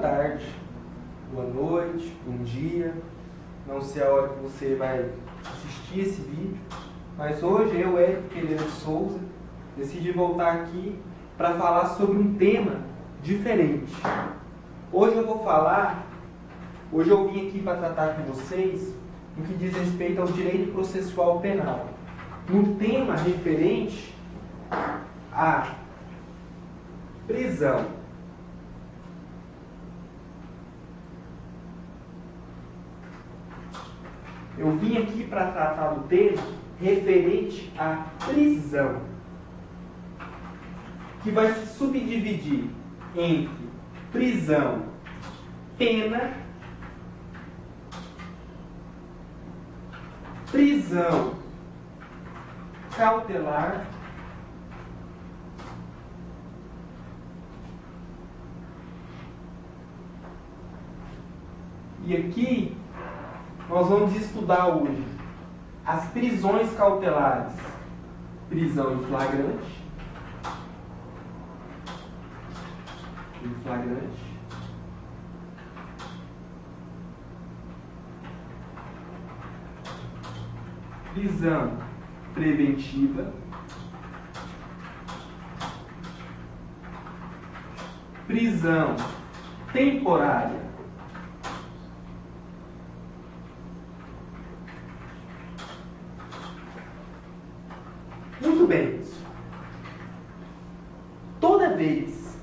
tarde, boa noite, bom dia. Não sei a hora que você vai assistir esse vídeo, mas hoje eu, Érico Pereira de Souza, decidi voltar aqui para falar sobre um tema diferente. Hoje eu vim aqui para tratar com vocês no que diz respeito ao direito processual penal. Um tema referente à prisão. Eu vim aqui para tratar do tema referente à prisão, que vai se subdividir entre prisão, pena, prisão cautelar, e aqui nós vamos estudar hoje as prisões cautelares. Prisão em flagrante, prisão preventiva, prisão temporária, muito bem. Toda vez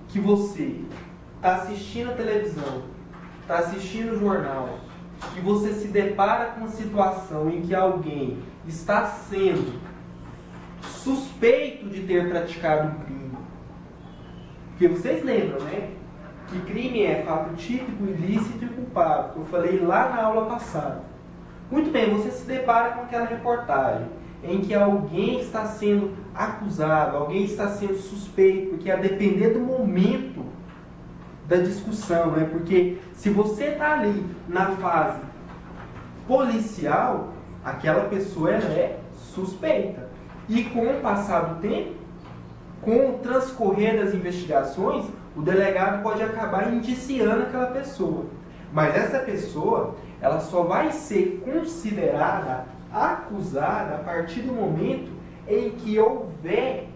que você está assistindo a televisão, está assistindo o jornal, e você se depara com uma situação em que alguém está sendo suspeito de ter praticado um crime, porque vocês lembram, né? Que crime é fato típico, ilícito e culpável, que eu falei lá na aula passada. Muito bem, você se depara com aquela reportagem em que alguém está sendo acusado, alguém está sendo suspeito, porque a depender do momento da discussão, né? Porque se você está ali na fase policial, aquela pessoa ela é suspeita. E com o passar do tempo, com o transcorrer das investigações, o delegado pode acabar indiciando aquela pessoa. Mas essa pessoa, ela só vai ser considerada acusada a partir do momento em que houver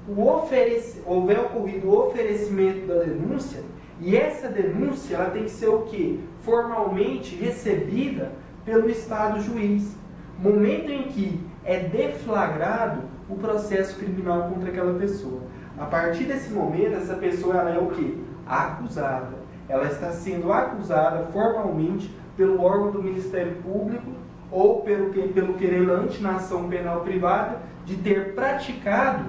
ocorrido o oferecimento da denúncia, e essa denúncia ela tem que ser o quê? Formalmente recebida pelo Estado juiz. Momento em que é deflagrado o processo criminal contra aquela pessoa. A partir desse momento, essa pessoa ela é o quê? Acusada. Ela está sendo acusada formalmente pelo órgão do Ministério Público ou pelo querelante na ação penal privada de ter praticado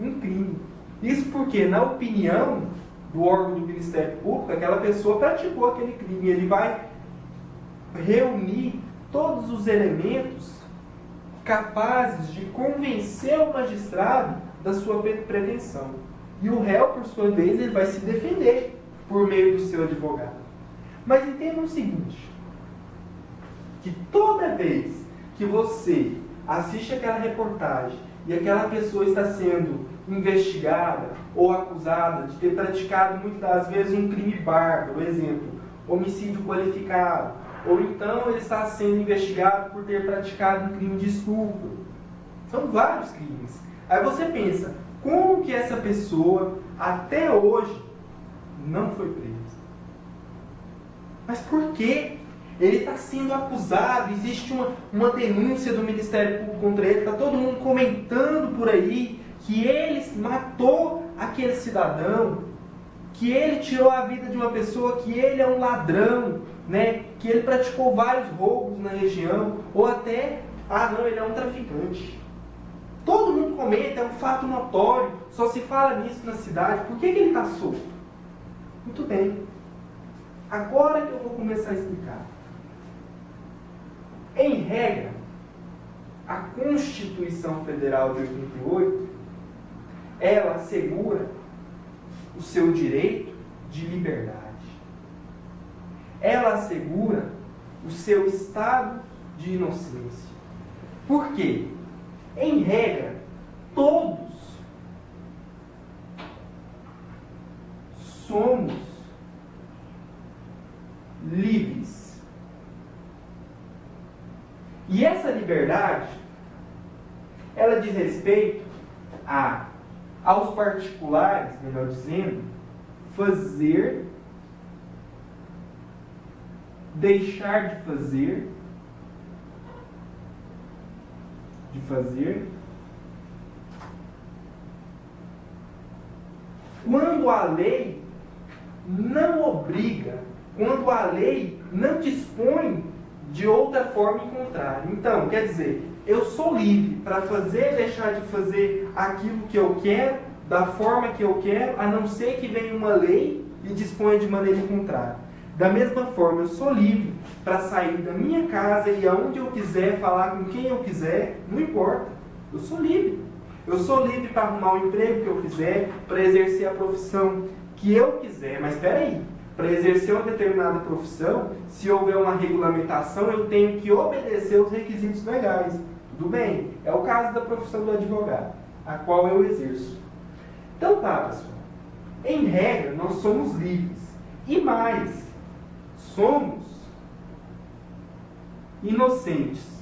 um crime. Isso porque, na opinião do órgão do Ministério Público, aquela pessoa praticou aquele crime. Ele vai reunir todos os elementos capazes de convencer o magistrado da sua pretensão. E o réu, por sua vez, ele vai se defender por meio do seu advogado. Mas entenda o seguinte, que toda vez que você assiste aquela reportagem e aquela pessoa está sendo investigada ou acusada de ter praticado muitas das vezes um crime bárbaro, exemplo, homicídio qualificado, ou então ele está sendo investigado por ter praticado um crime de estupro. São vários crimes. Aí você pensa, como que essa pessoa até hoje não foi presa? Mas por quê? Ele está sendo acusado, existe uma denúncia do Ministério Público contra ele, está todo mundo comentando por aí que ele matou aquele cidadão, que ele tirou a vida de uma pessoa, que ele é um ladrão, né? Que ele praticou vários roubos na região, ou até, ele é um traficante. Todo mundo comenta, é um fato notório, só se fala nisso na cidade. Por que ele está solto? Muito bem. Agora que eu vou começar a explicar. Em regra, a Constituição Federal de 88, ela assegura o seu direito de liberdade. Ela assegura o seu estado de inocência. Por quê? Em regra, todos somos livres. E essa liberdade, ela diz respeito aos particulares, melhor dizendo, fazer, deixar de fazer, quando a lei não obriga, quando a lei não dispõe de outra forma em contrário. Então, quer dizer, eu sou livre para fazer, deixar de fazer aquilo que eu quero, da forma que eu quero, a não ser que venha uma lei e disponha de maneira contrária. Da mesma forma, eu sou livre para sair da minha casa e aonde eu quiser, falar com quem eu quiser, não importa. Eu sou livre. Eu sou livre para arrumar o emprego que eu quiser, para exercer a profissão que eu quiser. Mas espera aí, para exercer uma determinada profissão, se houver uma regulamentação, eu tenho que obedecer os requisitos legais. Tudo bem? É o caso da profissão do advogado, a qual eu exerço. Então tá, pessoal. Em regra, nós somos livres. E mais, somos inocentes.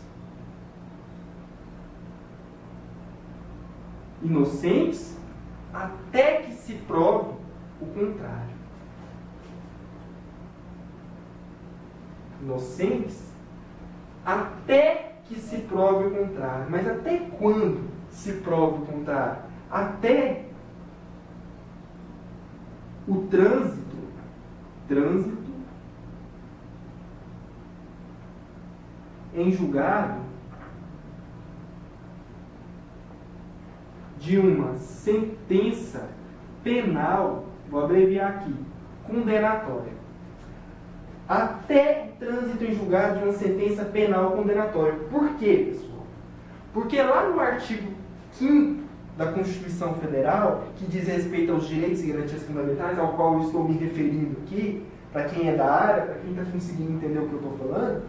Inocentes até que se prove o contrário. Inocentes até que se prove o contrário. Mas até quando se prove o contrário? Até o trânsito em julgado de uma sentença penal, vou abreviar aqui, condenatória. Até o trânsito em julgado de uma sentença penal condenatória. Por quê, pessoal? Porque lá no artigo 5º da Constituição Federal, que diz respeito aos direitos e garantias fundamentais, ao qual eu estou me referindo aqui, para quem é da área, para quem está conseguindo entender o que eu estou falando,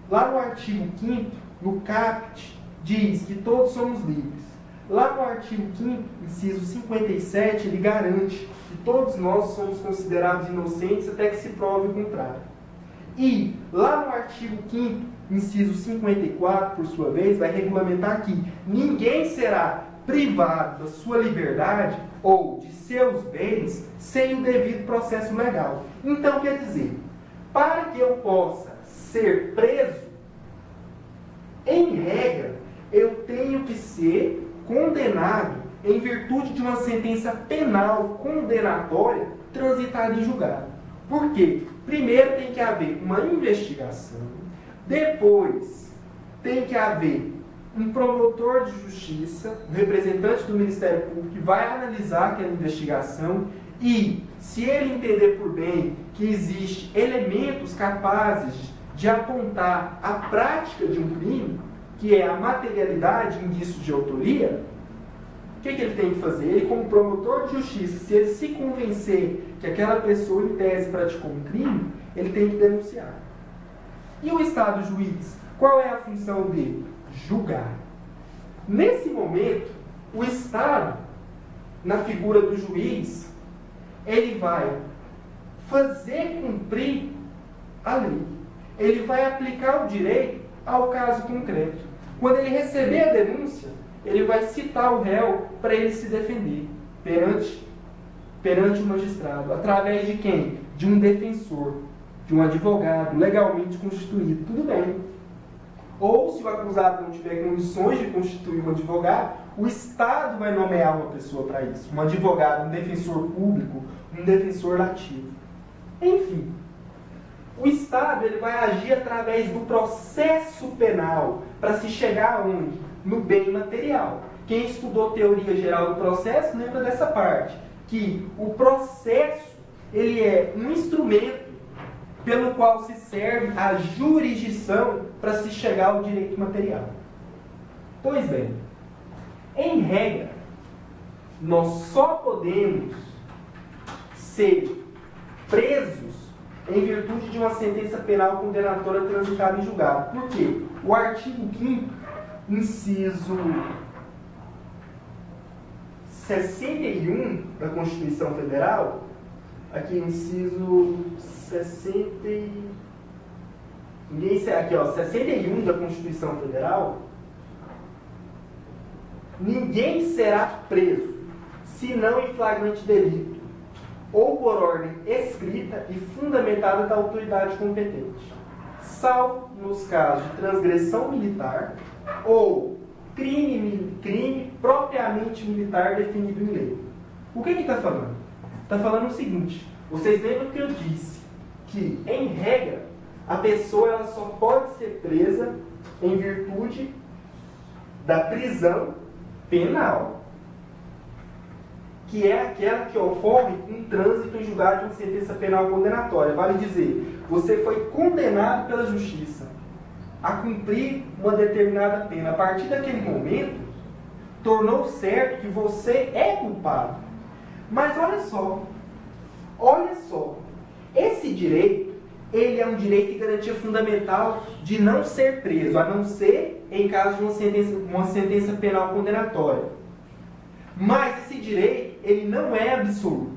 lá no artigo 5º, no caput, diz que todos somos livres. Lá no artigo 5º, inciso 57, ele garante que todos nós somos considerados inocentes até que se prove o contrário. E lá no artigo 5º, inciso 54, por sua vez, vai regulamentar que ninguém será privado da sua liberdade ou de seus bens sem o devido processo legal. Então, quer dizer, para que eu possa ser preso, em regra, eu tenho que ser condenado em virtude de uma sentença penal condenatória transitada em julgado. Por quê? Primeiro tem que haver uma investigação, depois tem que haver um promotor de justiça, um representante do Ministério Público, que vai analisar aquela investigação e, se ele entender por bem que existem elementos capazes de apontar a prática de um crime, que é a materialidade, indício de autoria, o que ele tem que fazer? Ele, como promotor de justiça, se ele se convencer que aquela pessoa, em tese, praticou um crime, ele tem que denunciar. E o Estado juiz? Qual é a função dele? Julgar. Nesse momento, o Estado, na figura do juiz, ele vai fazer cumprir a lei. Ele vai aplicar o direito ao caso concreto. Quando ele receber a denúncia, ele vai citar o réu para ele se defender perante o magistrado. Através de quem? De um defensor, de um advogado legalmente constituído. Tudo bem. Ou, se o acusado não tiver condições de constituir um advogado, o Estado vai nomear uma pessoa para isso. Um advogado, um defensor público, um defensor lativo. Enfim, o Estado ele vai agir através do processo penal para se chegar aonde? No bem material. Quem estudou teoria geral do processo lembra dessa parte, que o processo ele é um instrumento pelo qual se serve a jurisdição para se chegar ao direito material. Pois bem, em regra, nós só podemos ser presos em virtude de uma sentença penal condenatória transitada em julgado. Por quê? O artigo 5º, inciso 61 da Constituição Federal, Aqui, inciso 60 aqui, ó, 61 da Constituição Federal. Ninguém será preso, senão em flagrante delito, ou por ordem escrita e fundamentada da autoridade competente, salvo nos casos de transgressão militar ou crime propriamente militar definido em lei. O que está falando? Está falando o seguinte: vocês lembram que eu disse que, em regra, a pessoa ela só pode ser presa em virtude da prisão penal, que é aquela que ocorre em trânsito em julgado de uma sentença penal condenatória. Vale dizer, você foi condenado pela justiça a cumprir uma determinada pena. A partir daquele momento, tornou certo que você é culpado. Mas olha só, esse direito, ele é um direito e garantia fundamental de não ser preso, a não ser em caso de uma sentença penal condenatória. Mas esse direito, ele não é absoluto.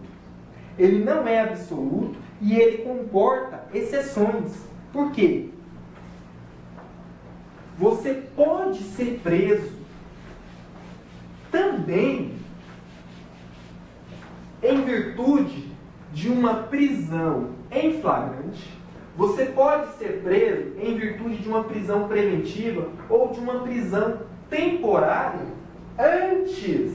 Ele não é absoluto e ele comporta exceções. Por quê? Você pode ser preso também em virtude de uma prisão em flagrante. Você pode ser preso em virtude de uma prisão preventiva ou de uma prisão temporária antes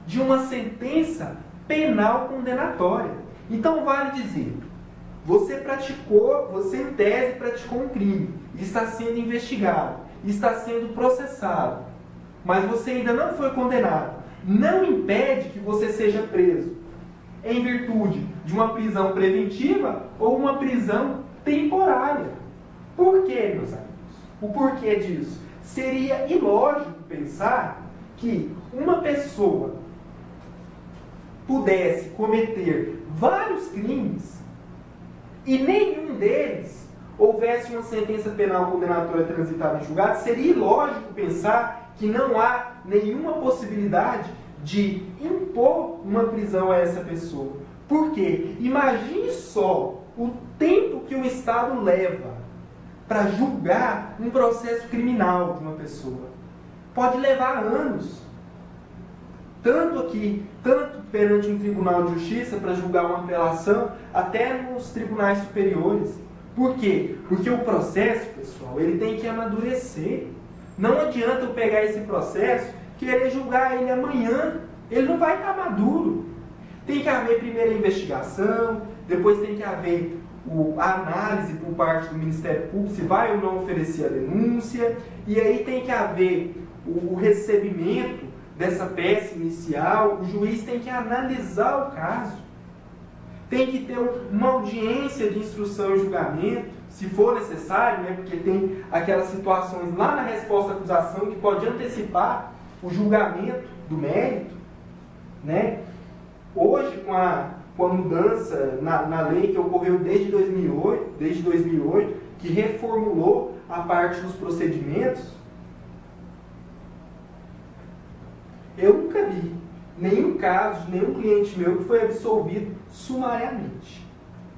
de uma sentença penal condenatória. Então vale dizer, você em tese praticou um crime, está sendo investigado, está sendo processado, mas você ainda não foi condenado. Não impede que você seja preso em virtude de uma prisão preventiva ou uma prisão temporária. Por quê, meus amigos? O porquê disso? Seria ilógico pensar que uma pessoa pudesse cometer vários crimes e nenhum deles houvesse uma sentença penal condenatória transitada em julgado. Seria ilógico pensar que não há nenhuma possibilidade de impor uma prisão a essa pessoa. Por quê? Imagine só o tempo que o Estado leva para julgar um processo criminal de uma pessoa. Pode levar anos. Tanto perante um tribunal de justiça para julgar uma apelação, até nos tribunais superiores. Por quê? Porque o processo, pessoal, ele tem que amadurecer. Não adianta eu pegar esse processo, querer julgar ele amanhã. Ele não vai estar maduro. Tem que haver primeiro a investigação, depois tem que haver a análise por parte do Ministério Público, se vai ou não oferecer a denúncia, e aí tem que haver o recebimento dessa peça inicial, o juiz tem que analisar o caso, tem que ter uma audiência de instrução e julgamento, se for necessário, né, porque tem aquelas situações lá na resposta à acusação que pode antecipar o julgamento do mérito, né? Hoje, com a mudança na lei que ocorreu desde 2008, que reformulou a parte dos procedimentos, eu nunca vi nenhum caso de nenhum cliente meu que foi absolvido sumariamente.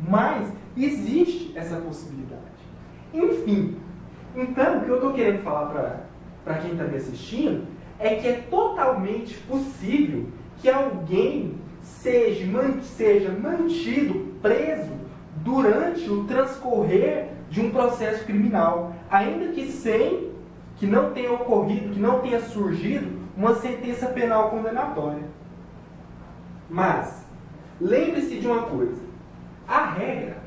Mas existe essa possibilidade. Enfim, então o que eu estou querendo falar para quem está me assistindo é que é totalmente possível que alguém seja mantido preso durante o transcorrer de um processo criminal, ainda que não tenha ocorrido, que não tenha surgido uma sentença penal condenatória. Mas, lembre-se de uma coisa, a regra,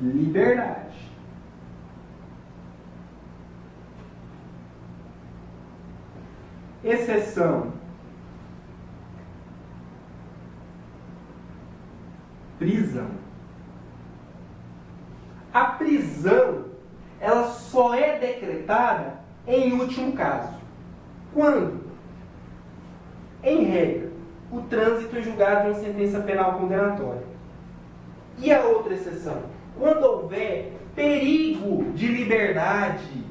liberdade. Exceção, prisão. A prisão, ela só é decretada em último caso. Quando? Em regra, o trânsito em julgado de uma sentença penal condenatória. E a outra exceção? Quando houver perigo de liberdade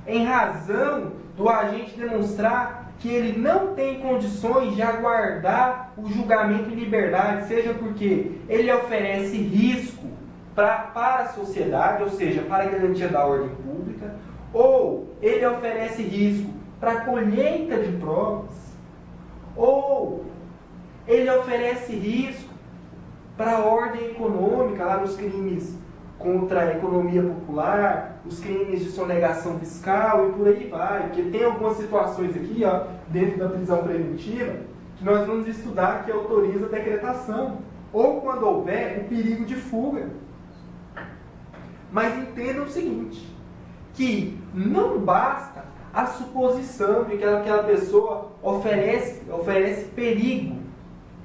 em razão do agente demonstrar que ele não tem condições de aguardar o julgamento em liberdade, seja porque ele oferece risco para a sociedade, ou seja, para a garantia da ordem pública, ou ele oferece risco para a colheita de provas, ou ele oferece risco para a ordem econômica, lá nos crimes contra a economia popular, os crimes de sonegação fiscal e por aí vai. Porque tem algumas situações aqui, ó, dentro da prisão preventiva, que nós vamos estudar que autoriza a decretação, ou quando houver o perigo de fuga. Mas entendam o seguinte, que não basta a suposição de que aquela pessoa oferece perigo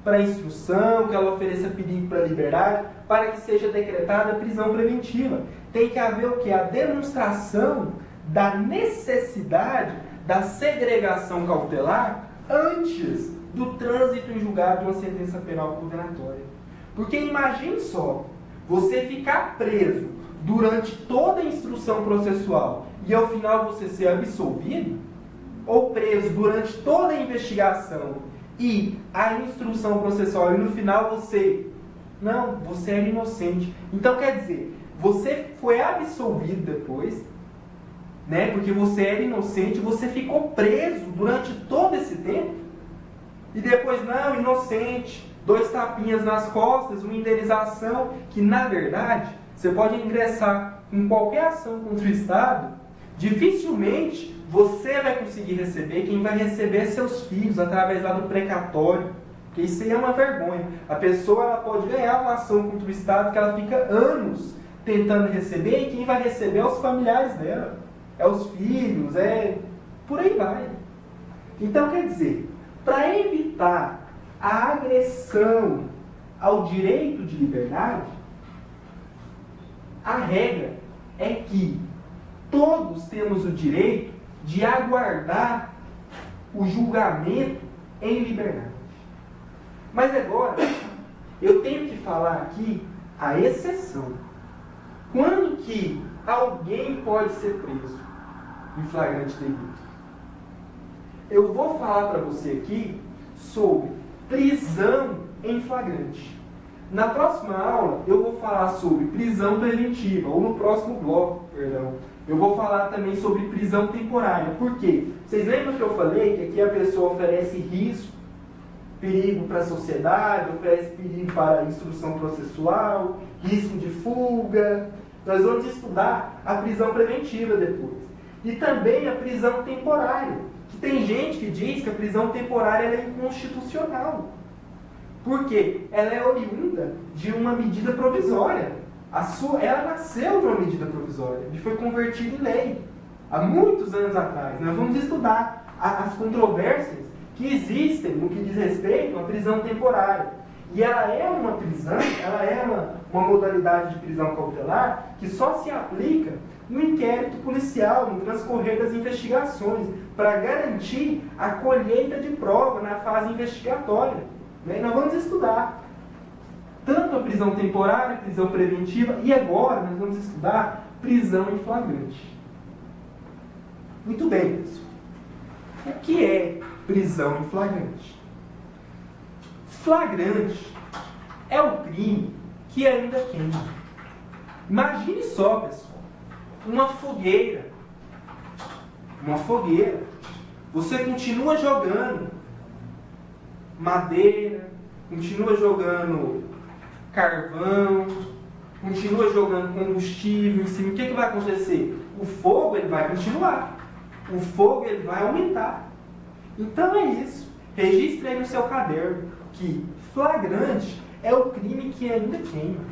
para a instrução, que ela ofereça perigo para a liberdade, para que seja decretada a prisão preventiva. Tem que haver o quê? A demonstração da necessidade da segregação cautelar antes do trânsito em julgado de uma sentença penal condenatória. Porque imagine só, você ficar preso durante toda a instrução processual e ao final você ser absolvido, ou preso durante toda a investigação e a instrução processual e no final você era inocente. Então quer dizer, você foi absolvido depois, né, porque você era inocente, você ficou preso durante todo esse tempo e depois, não, inocente, 2 tapinhas nas costas, uma indenização, que na verdade você pode ingressar em qualquer ação contra o Estado, dificilmente você vai conseguir receber. Quem vai receber é seus filhos, através lá do precatório, porque isso aí é uma vergonha. A pessoa ela pode ganhar uma ação contra o Estado que ela fica anos tentando receber, e quem vai receber é os familiares dela, é os filhos, por aí vai. Então quer dizer, para evitar a agressão ao direito de liberdade, a regra é que todos temos o direito de aguardar o julgamento em liberdade. Mas agora, eu tenho que falar aqui a exceção. Quando que alguém pode ser preso em flagrante delito? Eu vou falar para você aqui sobre prisão em flagrante. Na próxima aula, eu vou falar sobre prisão preventiva, ou no próximo bloco, perdão, eu vou falar também sobre prisão temporária. Por quê? Vocês lembram que eu falei que aqui a pessoa oferece risco, perigo para a sociedade, oferece perigo para a instrução processual, risco de fuga. Nós vamos estudar a prisão preventiva depois. E também a prisão temporária, que tem gente que diz que a prisão temporária é inconstitucional. Por quê? Ela é oriunda de uma medida provisória. Ela nasceu de uma medida provisória e foi convertida em lei há muitos anos atrás. Nós vamos estudar as controvérsias que existem no que diz respeito à prisão temporária. E ela é uma prisão, ela é uma modalidade de prisão cautelar que só se aplica no inquérito policial, no transcorrer das investigações, para garantir a colheita de prova na fase investigatória. Nós vamos estudar tanto a prisão temporária, prisão preventiva, e agora nós vamos estudar prisão em flagrante. Muito bem, pessoal. O que é prisão em flagrante? Flagrante é o crime que ainda queima. Imagine só, pessoal, uma fogueira. Uma fogueira. Você continua jogando madeira, continua jogando carvão, continua jogando combustível em cima. O que vai acontecer? O fogo ele vai continuar. O fogo ele vai aumentar. Então é isso. Registre aí no seu caderno que flagrante é o crime que ainda queima,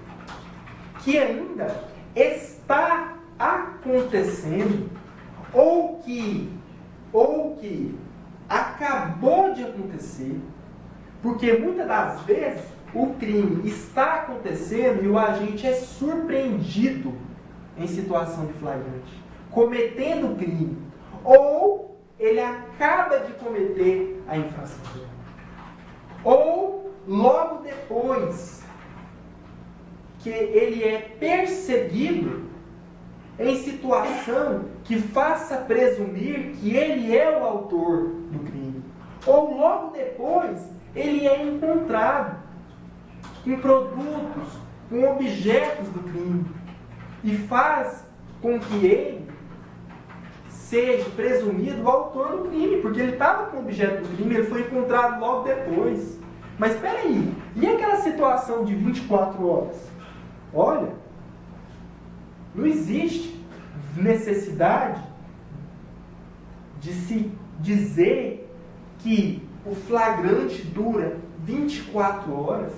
que ainda está acontecendo, ou que acabou de acontecer, porque muitas das vezes o crime está acontecendo e o agente é surpreendido em situação de flagrante, cometendo o crime, ou ele acaba de cometer a infração, ou logo depois que ele é perseguido em situação que faça presumir que ele é o autor do crime. Ou logo depois, ele é encontrado com produtos, com objetos do crime, e faz com que ele seja presumido o autor do crime, porque ele estava com o objeto do crime, ele foi encontrado logo depois. Mas espera aí, e aquela situação de 24 horas? Olha, não existe necessidade de se dizer que o flagrante dura 24 horas.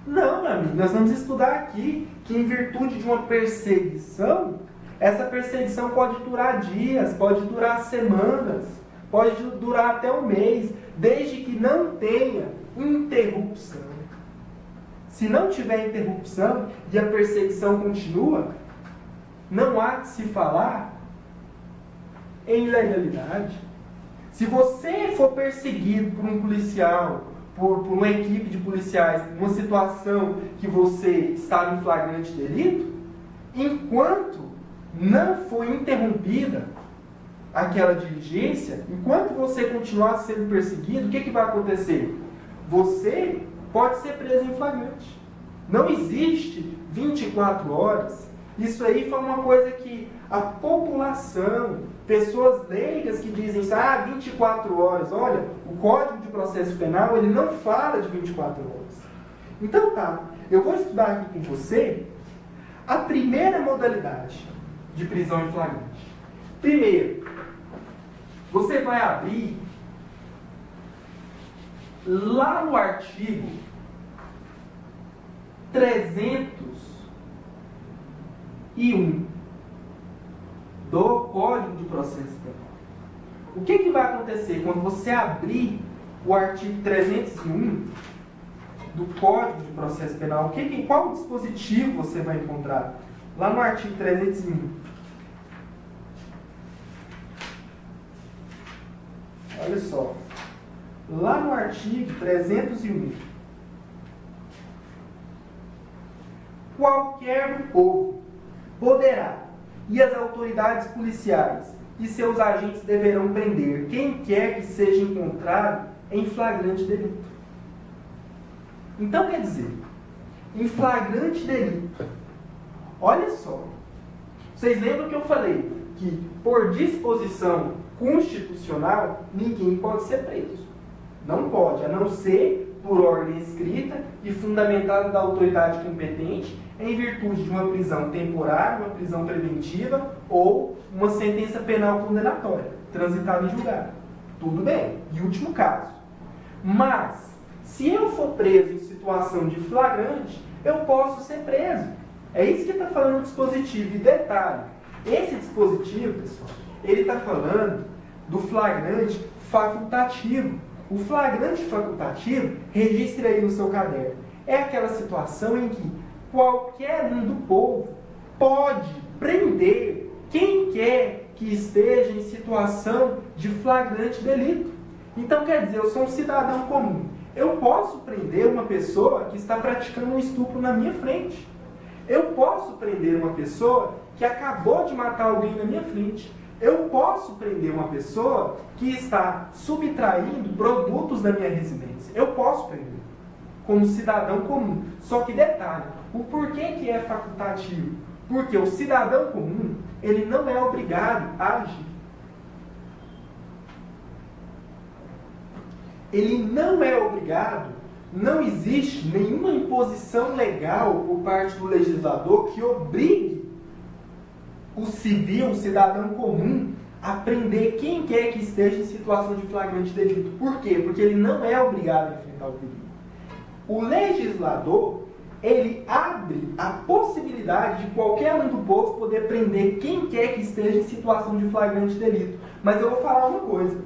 Não, meu amigo, nós vamos estudar aqui que em virtude de uma perseguição, essa perseguição pode durar dias, pode durar semanas, pode durar até um mês, desde que não tenha interrupção. Se não tiver interrupção e a perseguição continua, não há de se falar em ilegalidade. Se você for perseguido por um policial, por uma equipe de policiais, numa situação que você está em flagrante delito, enquanto não foi interrompida aquela diligência, enquanto você continuar sendo perseguido, o que vai acontecer? Você pode ser preso em flagrante. Não existe 24 horas. Isso aí foi uma coisa que a população, pessoas leigas que dizem 24 horas, olha, o Código de Processo Penal, ele não fala de 24 horas. Então tá, eu vou estudar aqui com você a primeira modalidade de prisão em flagrante. Primeiro, você vai abrir lá no artigo 301 do Código de Processo Penal. O que vai acontecer quando você abrir o artigo 301 do Código de Processo Penal? Qual dispositivo você vai encontrar? Lá no artigo 301. Olha só. Lá no artigo 301. Qualquer do povo poderá, e as autoridades policiais e seus agentes deverão prender quem quer que seja encontrado em flagrante delito. Então, quer dizer, em flagrante delito, olha só, vocês lembram que eu falei que, por disposição constitucional, ninguém pode ser preso. Não pode, a não ser por ordem escrita e fundamentada da autoridade competente, em virtude de uma prisão temporária, uma prisão preventiva ou uma sentença penal condenatória, transitada em julgado. Tudo bem. E último caso. Mas, se eu for preso em situação de flagrante, eu posso ser preso. É isso que está falando o dispositivo. E detalhe, esse dispositivo, pessoal, ele está falando do flagrante facultativo. O flagrante facultativo, registre aí no seu caderno, é aquela situação em que qualquer um do povo pode prender quem quer que esteja em situação de flagrante delito. Então, quer dizer, eu sou um cidadão comum. Eu posso prender uma pessoa que está praticando um estupro na minha frente. Eu posso prender uma pessoa que acabou de matar alguém na minha frente. Eu posso prender uma pessoa que está subtraindo produtos da minha residência. Eu posso prender, como cidadão comum. Só que detalhe, o porquê que é facultativo? Porque o cidadão comum, ele não é obrigado a agir. Ele não é obrigado, não existe nenhuma imposição legal por parte do legislador que obrigue o civil, o cidadão comum, a prender quem quer que esteja em situação de flagrante delito. Por quê? Porque ele não é obrigado a enfrentar o perigo. O legislador, ele abre a possibilidade de qualquer um do povo poder prender quem quer que esteja em situação de flagrante delito. Mas eu vou falar uma coisa.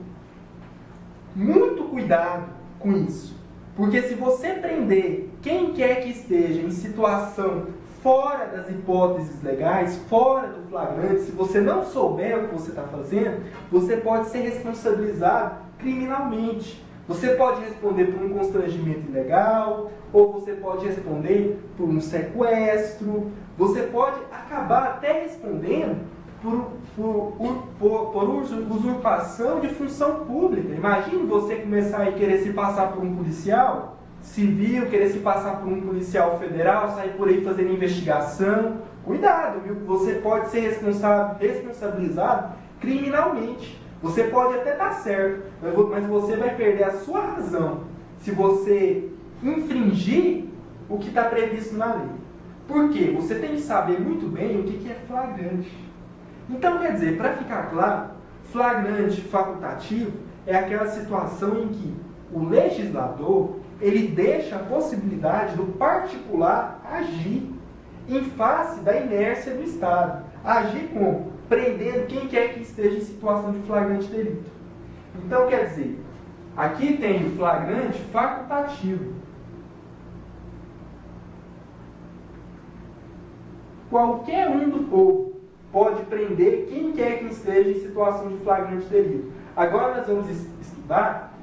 Muito cuidado com isso. Porque se você prender quem quer que esteja em situação fora das hipóteses legais, fora do flagrante, se você não souber o que você está fazendo, você pode ser responsabilizado criminalmente. Você pode responder por um constrangimento ilegal, ou você pode responder por um sequestro, você pode acabar até respondendo por usurpação de função pública. Imagine você começar a querer se passar por um policial civil, querer se passar por um policial federal, sair por aí fazendo investigação. Cuidado, viu? Você pode ser responsabilizado criminalmente. Você pode até estar certo, mas você vai perder a sua razão se você infringir o que está previsto na lei. Por quê? Você tem que saber muito bem o que é flagrante. Então, quer dizer, para ficar claro, flagrante facultativo é aquela situação em que o legislador ele deixa a possibilidade do particular agir em face da inércia do Estado. Agir como? Prendendo quem quer que esteja em situação de flagrante delito. Então, quer dizer, aqui tem o flagrante facultativo. Qualquer um do povo pode prender quem quer que esteja em situação de flagrante delito. Agora nós vamos estudar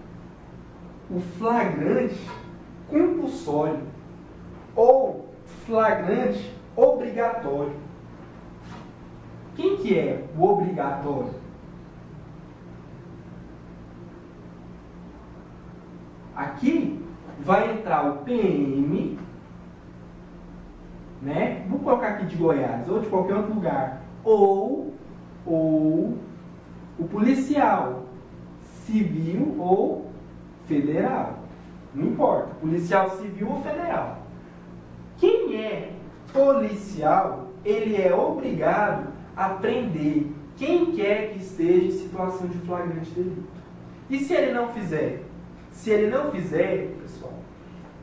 o flagrante compulsório ou flagrante obrigatório. Quem que é o obrigatório? Aqui vai entrar o PM, né? Vou colocar aqui de Goiás ou de qualquer outro lugar, ou o policial civil ou federal. Não importa, policial civil ou federal. Quem é policial, ele é obrigado a prender quem quer que esteja em situação de flagrante delito. E se ele não fizer? Se ele não fizer, pessoal,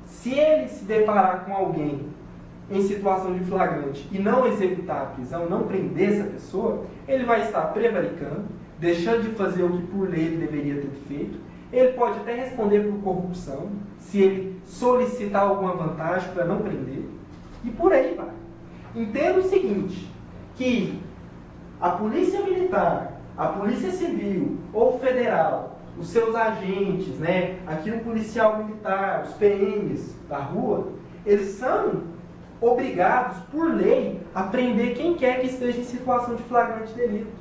se ele se deparar com alguém em situação de flagrante e não executar a prisão, não prender essa pessoa, ele vai estar prevaricando, deixando de fazer o que por lei ele deveria ter feito. Ele pode até responder por corrupção, se ele solicitar alguma vantagem para não prender. E por aí vai. Entenda o seguinte, que a polícia militar, a polícia civil ou federal, os seus agentes, né, aqui no policial militar, os PMs da rua, eles são obrigados, por lei, a prender quem quer que esteja em situação de flagrante delito.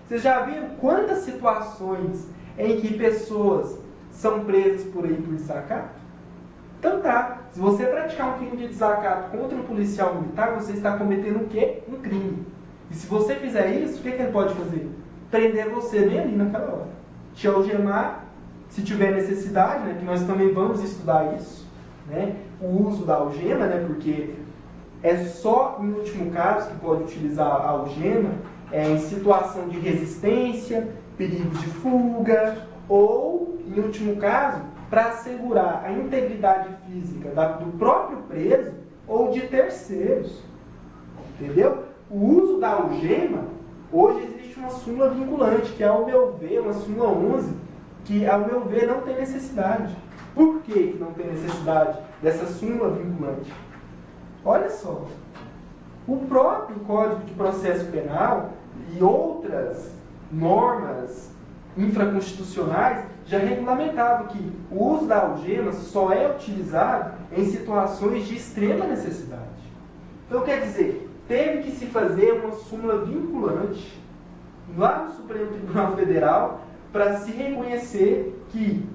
Vocês já viram quantas situações em que pessoas são presas por aí por desacato? Então tá, se você praticar um crime de desacato contra um policial militar, você está cometendo o quê? Um crime. E se você fizer isso, o que ele pode fazer? Prender você bem ali naquela hora. Te algemar, se tiver necessidade, né, que nós também vamos estudar isso, né, o uso da algema, né, porque é só em último caso que pode utilizar a algema, em situação de resistência, perigo de fuga, ou, em último caso, para assegurar a integridade física do próprio preso ou de terceiros. Entendeu? O uso da algema, hoje existe uma súmula vinculante, que ao meu ver, uma súmula 11, que ao meu ver não tem necessidade. Por que não tem necessidade dessa súmula vinculante? Olha só, o próprio Código de Processo Penal e outras normas infraconstitucionais já regulamentavam que o uso da algema só é utilizado em situações de extrema necessidade. Então, quer dizer, teve que se fazer uma súmula vinculante lá no Supremo Tribunal Federal para se reconhecer que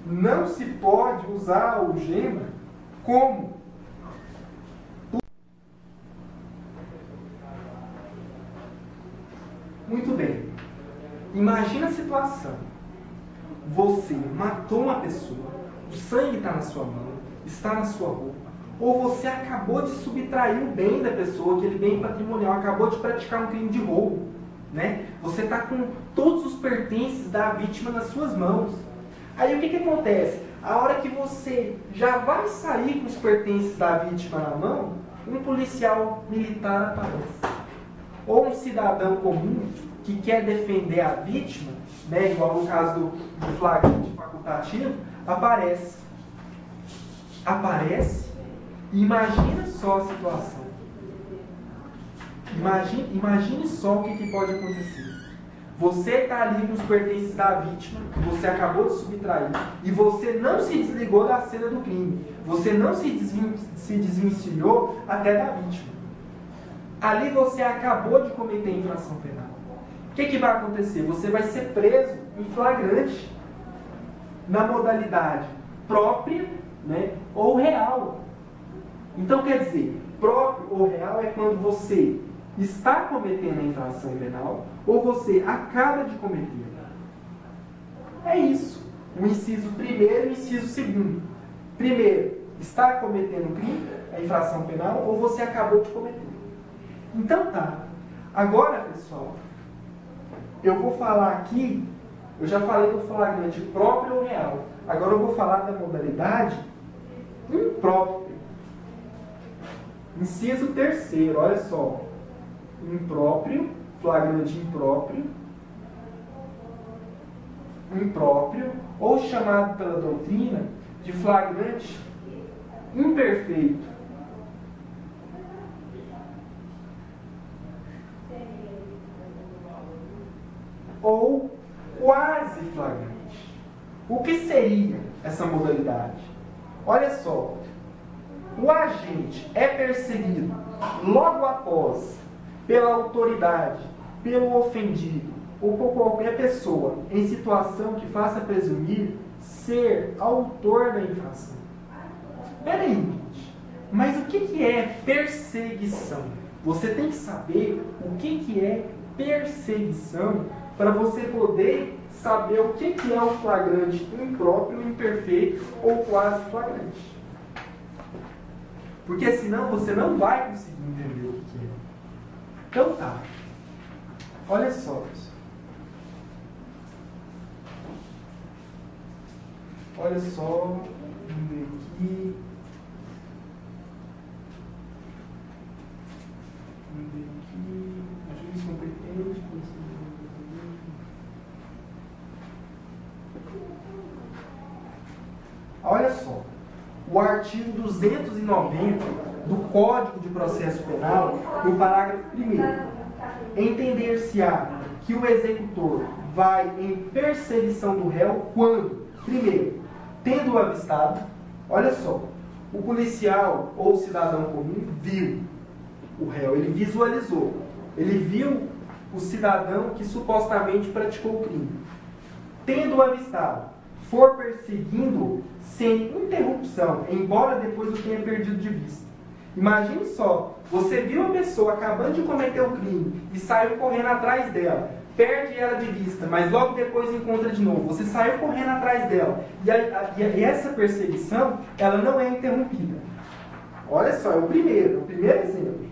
não se pode usar a algema como muito bem. Imagina a situação. Você matou uma pessoa, o sangue está na sua mão, está na sua roupa, ou você acabou de subtrair o bem da pessoa, aquele bem patrimonial, acabou de praticar um crime de roubo, né? Você está com todos os pertences da vítima nas suas mãos. Aí o que acontece? A hora que você já vai sair com os pertences da vítima na mão, um policial militar aparece. Ou um cidadão comum que quer defender a vítima, né, igual no caso do flagrante facultativo, aparece. Aparece e imagina só a situação. Imagine só o que pode acontecer. Você está ali com os pertences da vítima, você acabou de subtrair, e você não se desligou da cena do crime. Você não se desvencilhou até da vítima. Ali você acabou de cometer infração penal. O que vai acontecer? Você vai ser preso em flagrante, na modalidade própria, né, ou real. Então, quer dizer, próprio ou real é quando você está cometendo a infração penal ou você acaba de cometer. É isso. O inciso primeiro e o inciso segundo. Primeiro, está cometendo crime, a infração penal, ou você acabou de cometer. Então tá. Agora, pessoal, eu vou falar aqui, eu já falei do flagrante próprio ou real. Agora eu vou falar da modalidade imprópria. Inciso terceiro, olha só. Impróprio, flagrante impróprio, ou chamado pela doutrina de flagrante imperfeito. Ou quase flagrante. O que seria essa modalidade? Olha só, o agente é perseguido logo após pela autoridade, pelo ofendido ou por qualquer pessoa em situação que faça presumir ser autor da infração. Peraí, gente, mas o que é perseguição? Você tem que saber o que é perseguição para você poder saber o que é o flagrante impróprio, imperfeito ou quase flagrante. Porque senão você não vai conseguir entender o que é. Então tá. Olha só, pessoal. Olha só. Vamos ver aqui. Vamos ver aqui. Juiz competente. Olha só. O artigo 290 do Código de Processo Penal, no parágrafo 1º, entender-se-á que o executor vai em perseguição do réu quando, primeiro, tendo-o avistado, olha só, o policial ou o cidadão comum viu o réu, ele visualizou, ele viu o cidadão que supostamente praticou o crime. Tendo-o avistado, for perseguindo sem interrupção, embora depois o tenha perdido de vista. Imagine só, você viu a pessoa acabando de cometer o crime e saiu correndo atrás dela, perde ela de vista, mas logo depois encontra de novo. Você saiu correndo atrás dela e essa perseguição, ela não é interrompida. Olha só, é o primeiro exemplo.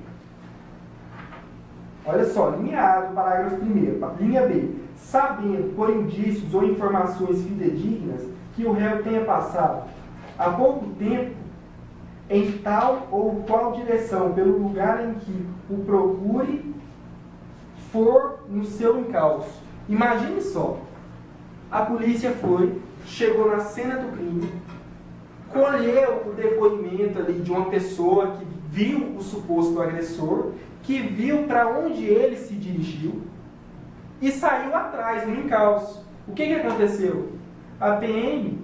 Olha só, linha A do parágrafo 1º, linha B. Sabendo por indícios ou informações fidedignas que o réu tenha passado há pouco tempo em tal ou qual direção pelo lugar em que o procure for no seu encalço. Imagine só, a polícia chegou na cena do crime, colheu o depoimento ali de uma pessoa que viu o suposto agressor, que viu para onde ele se dirigiu, e saiu atrás, no encalço. O que aconteceu? A PM,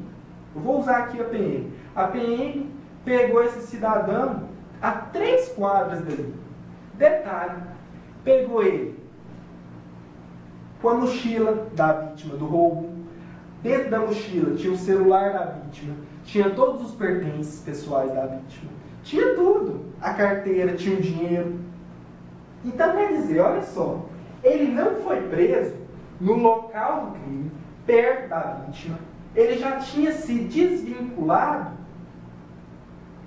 eu vou usar aqui a PM pegou esse cidadão a 3 quadras dali. Detalhe, pegou ele com a mochila da vítima do roubo. Dentro da mochila tinha o celular da vítima, tinha todos os pertences pessoais da vítima, tinha tudo. A carteira, tinha o dinheiro. Então quer dizer, olha só, ele não foi preso no local do crime, perto da vítima. Ele já tinha se desvinculado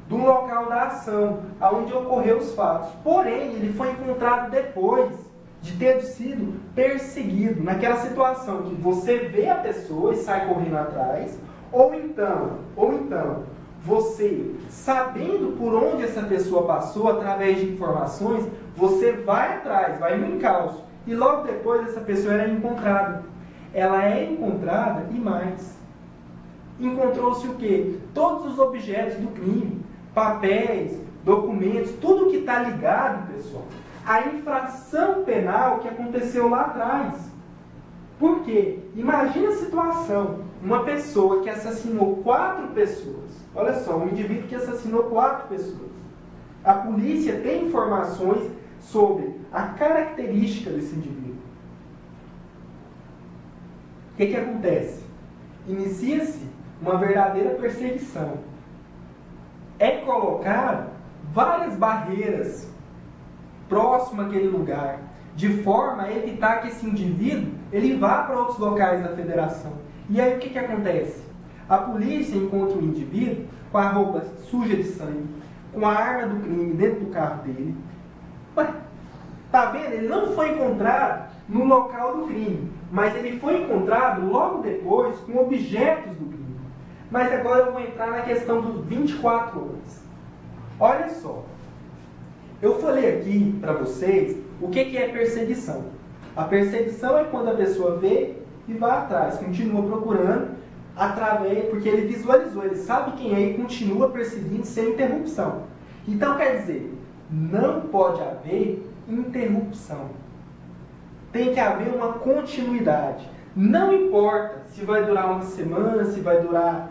do local da ação, aonde ocorreu os fatos. Porém, ele foi encontrado depois de ter sido perseguido, naquela situação que você vê a pessoa e sai correndo atrás, ou então, você, sabendo por onde essa pessoa passou, através de informações, você vai atrás, vai no encalço. E logo depois essa pessoa era encontrada. Ela é encontrada e mais. Encontrou-se o quê? Todos os objetos do crime. Papéis, documentos, tudo que está ligado, pessoal, à infração penal que aconteceu lá atrás. Porque imagina a situação, uma pessoa que assassinou 4 pessoas. Olha só, um indivíduo que assassinou 4 pessoas. A polícia tem informações sobre a característica desse indivíduo. O que acontece? Inicia-se uma verdadeira perseguição. É colocado várias barreiras próximo àquele lugar, de forma a evitar que esse indivíduo ele vá para outros locais da federação. E aí o que acontece? A polícia encontra o indivíduo com a roupa suja de sangue, com a arma do crime dentro do carro dele. Ué, tá vendo? Ele não foi encontrado no local do crime, mas ele foi encontrado logo depois com objetos do crime. Mas agora eu vou entrar na questão dos 24 horas. Olha só, eu falei aqui para vocês o que é perseguição. A perseguição é quando a pessoa vê e vai atrás, continua procurando, porque ele visualizou, ele sabe quem é e continua perseguindo sem interrupção. Então quer dizer, não pode haver interrupção. Tem que haver uma continuidade. Não importa se vai durar uma semana, se vai durar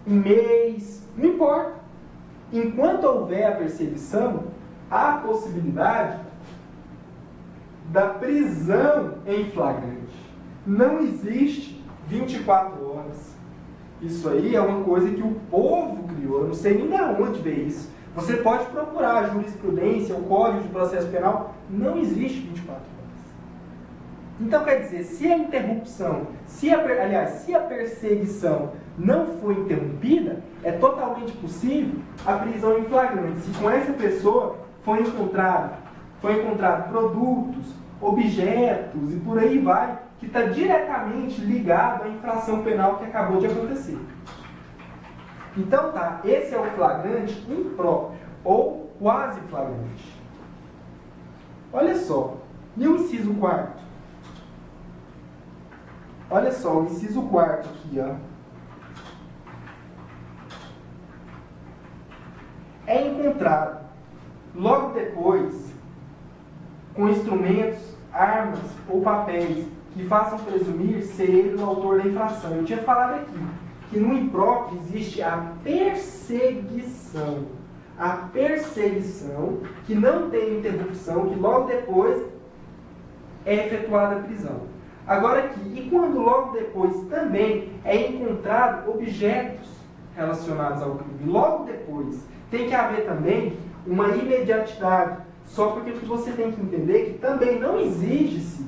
um mês, não importa. Enquanto houver a perseguição, há a possibilidade da prisão em flagrante. Não existe 24 horas. Isso aí é uma coisa que o povo criou. Eu não sei nem de onde veio isso. Você pode procurar a jurisprudência, o Código de Processo Penal. Não existe 24 horas. Então, quer dizer, se a interrupção, se a perseguição não foi interrompida, é totalmente possível a prisão em flagrante. Se com essa pessoa foi encontrado produtos, objetos e por aí vai, que está diretamente ligado à infração penal que acabou de acontecer. Então tá, esse é o flagrante impróprio, ou quase flagrante. Olha só, e o inciso 4º? Olha só, o inciso 4º aqui, ó. É encontrado, logo depois, com instrumentos, armas ou papéis que façam presumir ser ele o autor da infração. Eu tinha falado aqui que no impróprio existe a perseguição. A perseguição que não tem interrupção, que logo depois é efetuada a prisão. Agora aqui, e quando logo depois também é encontrado objetos relacionados ao crime? Logo depois tem que haver também uma imediatidade. Só porque você tem que entender que também não exige-se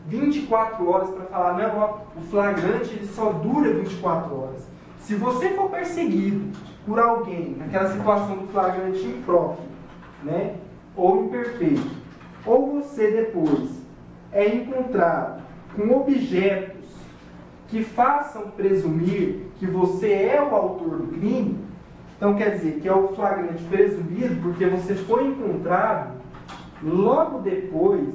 24 horas para falar, não, ó, o flagrante ele só dura 24 horas. Se você for perseguido por alguém, naquela situação do flagrante impróprio, né, ou imperfeito, ou você depois é encontrado com objetos que façam presumir que você é o autor do crime, então quer dizer que é o flagrante presumido porque você foi encontrado logo depois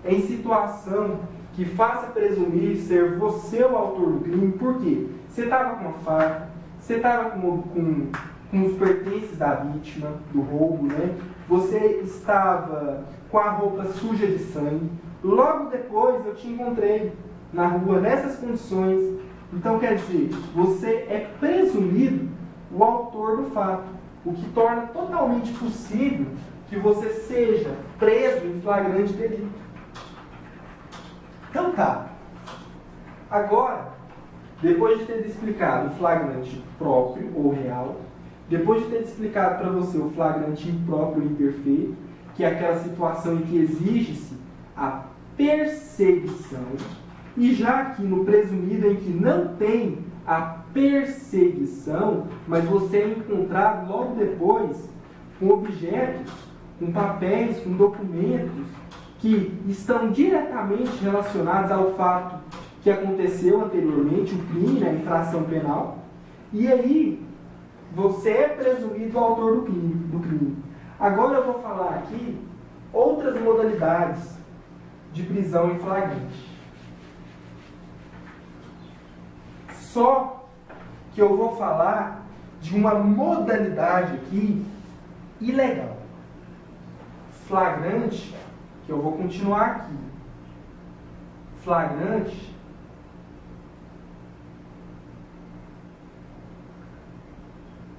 em situação que faça presumir ser você o autor do crime. Por quê? Você estava com uma faca, você estava com os pertences da vítima, do roubo, né? Você estava com a roupa suja de sangue. Logo depois eu te encontrei na rua nessas condições. Então quer dizer, você é presumido o autor do fato, o que torna totalmente possível que você seja preso em flagrante delito. Então tá. Agora, depois de ter explicado o flagrante próprio ou real, depois de ter explicado para você o flagrante impróprio ou imperfeito, que é aquela situação em que exige-se a perseguição, e já aqui no presumido em que não tem a perseguição, mas você é encontrado logo depois com objetos, com papéis, com documentos que estão diretamente relacionados ao fato que aconteceu anteriormente, o crime, a infração penal, e aí você é presumido o autor do crime. Agora eu vou falar aqui outras modalidades de prisão em flagrante. Só que eu vou falar de uma modalidade aqui ilegal. Flagrante, que eu vou continuar aqui. flagrante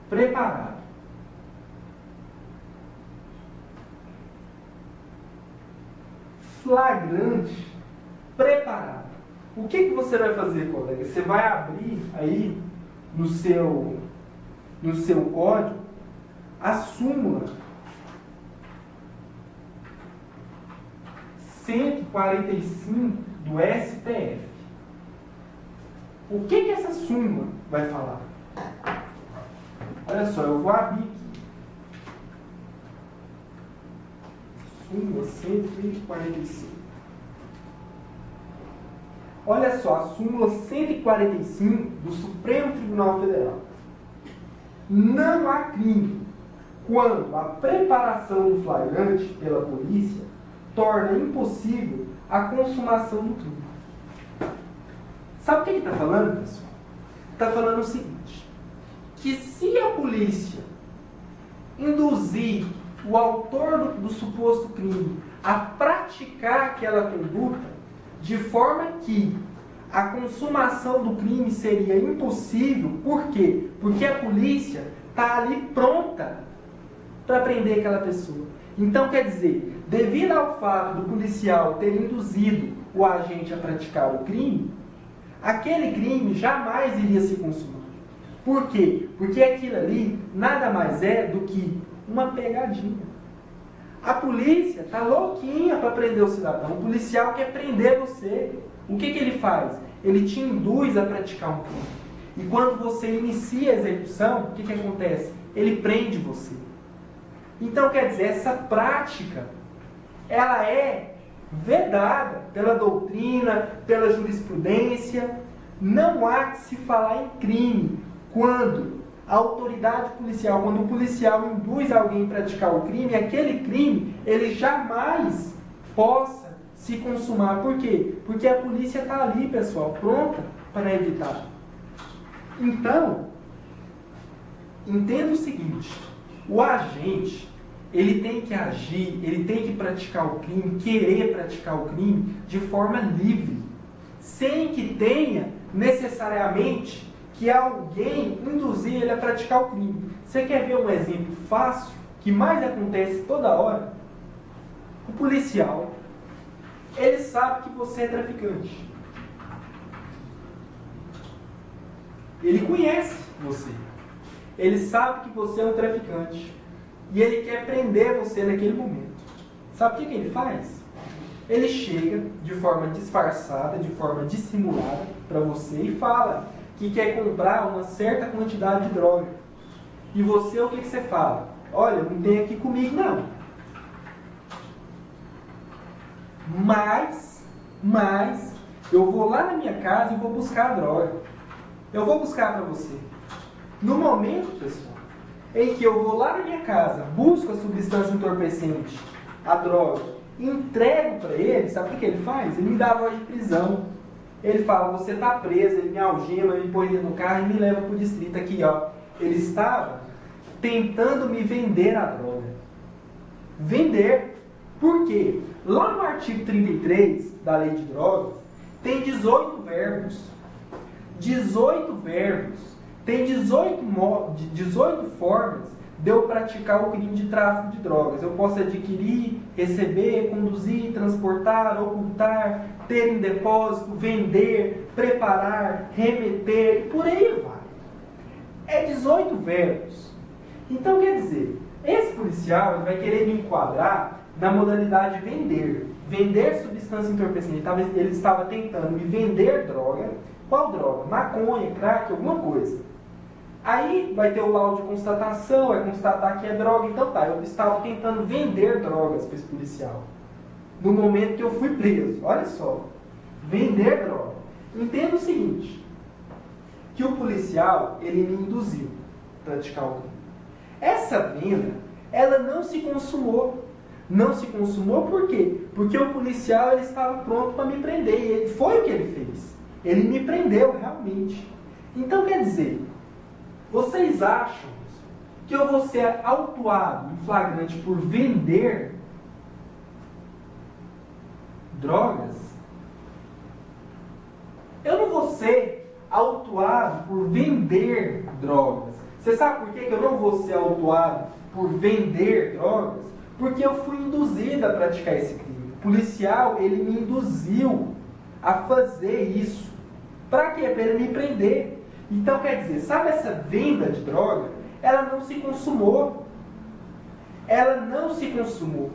preparado. Flagrante preparado. O que você vai fazer, colega? Você vai abrir aí no seu código a súmula 145 do STF. O que essa súmula vai falar? Olha só, eu vou abrir aqui. Súmula 145. Olha só, a súmula 145 do Supremo Tribunal Federal. Não há crime quando a preparação do flagrante pela polícia torna impossível a consumação do crime. Sabe o que ele está falando, pessoal? Está falando o seguinte, que se a polícia induzir o autor do suposto crime a praticar aquela conduta, de forma que a consumação do crime seria impossível. Por quê? Porque a polícia está ali pronta para prender aquela pessoa. Então, quer dizer, devido ao fato do policial ter induzido o agente a praticar o crime, aquele crime jamais iria se consumar. Por quê? Porque aquilo ali nada mais é do que uma pegadinha. A polícia está louquinha para prender o cidadão. O policial quer prender você. O que ele faz? Ele te induz a praticar um crime. E quando você inicia a execução, o que acontece? Ele prende você. Então, quer dizer, essa prática, ela é vedada pela doutrina, pela jurisprudência. Não há que se falar em crime quando a autoridade policial, quando o policial induz alguém a praticar o crime, aquele crime, ele jamais possa se consumar. Por quê? Porque a polícia está ali, pessoal, pronta para evitar. Então, entenda o seguinte, o agente, ele tem que agir, ele tem que praticar o crime, querer praticar o crime de forma livre, sem que tenha necessariamente que alguém induzir ele a praticar o crime. Você quer ver um exemplo fácil, que mais acontece toda hora? O policial, ele sabe que você é traficante. Ele conhece você. Ele sabe que você é um traficante. E ele quer prender você naquele momento. Sabe o que ele faz? Ele chega de forma disfarçada, de forma dissimulada para você e fala que quer comprar uma certa quantidade de droga. E você, o que você fala? Olha, não tem aqui comigo, não. Mas, eu vou lá na minha casa e vou buscar a droga. Eu vou buscar para você. No momento, pessoal, em que eu vou lá na minha casa, busco a substância entorpecente, a droga, entrego para ele, sabe o que ele faz? Ele me dá a voz de prisão. Ele fala, você está preso, ele me algema, me põe dentro do carro e me leva para o distrito aqui, ó. Ele estava tentando me vender a droga. Vender. Por quê? Lá no artigo 33 da Lei de Drogas, tem 18 verbos. 18 verbos. Tem 18 formas de eu praticar o crime de tráfico de drogas. Eu posso adquirir, receber, conduzir, transportar, ocultar, ter em depósito, vender, preparar, remeter, e por aí vai. É 18 verbos. Então, quer dizer, esse policial vai querer me enquadrar na modalidade vender. Vender substância entorpecente. Ele estava tentando me vender droga. Qual droga? Maconha, crack, alguma coisa. Aí vai ter o laudo de constatação, vai constatar que é droga. Então tá, eu estava tentando vender drogas para esse policial. No momento que eu fui preso. Olha só. Vender droga. Entenda o seguinte. Que o policial, ele me induziu a praticar o crime. Essa venda, ela não se consumou. Não se consumou por quê? Porque o policial, ele estava pronto para me prender. E ele, foi o que ele fez. Ele me prendeu, realmente. Então, quer dizer, vocês acham que eu vou ser autuado em flagrante por vender drogas? eu não vou ser autuado por vender drogas. Você sabe por que eu não vou ser autuado por vender drogas? Porque eu fui induzido a praticar esse crime. O policial, ele me induziu a fazer isso. Para quê? Para ele me prender. Então, quer dizer, sabe essa venda de droga? Ela não se consumou. Ela não se consumou.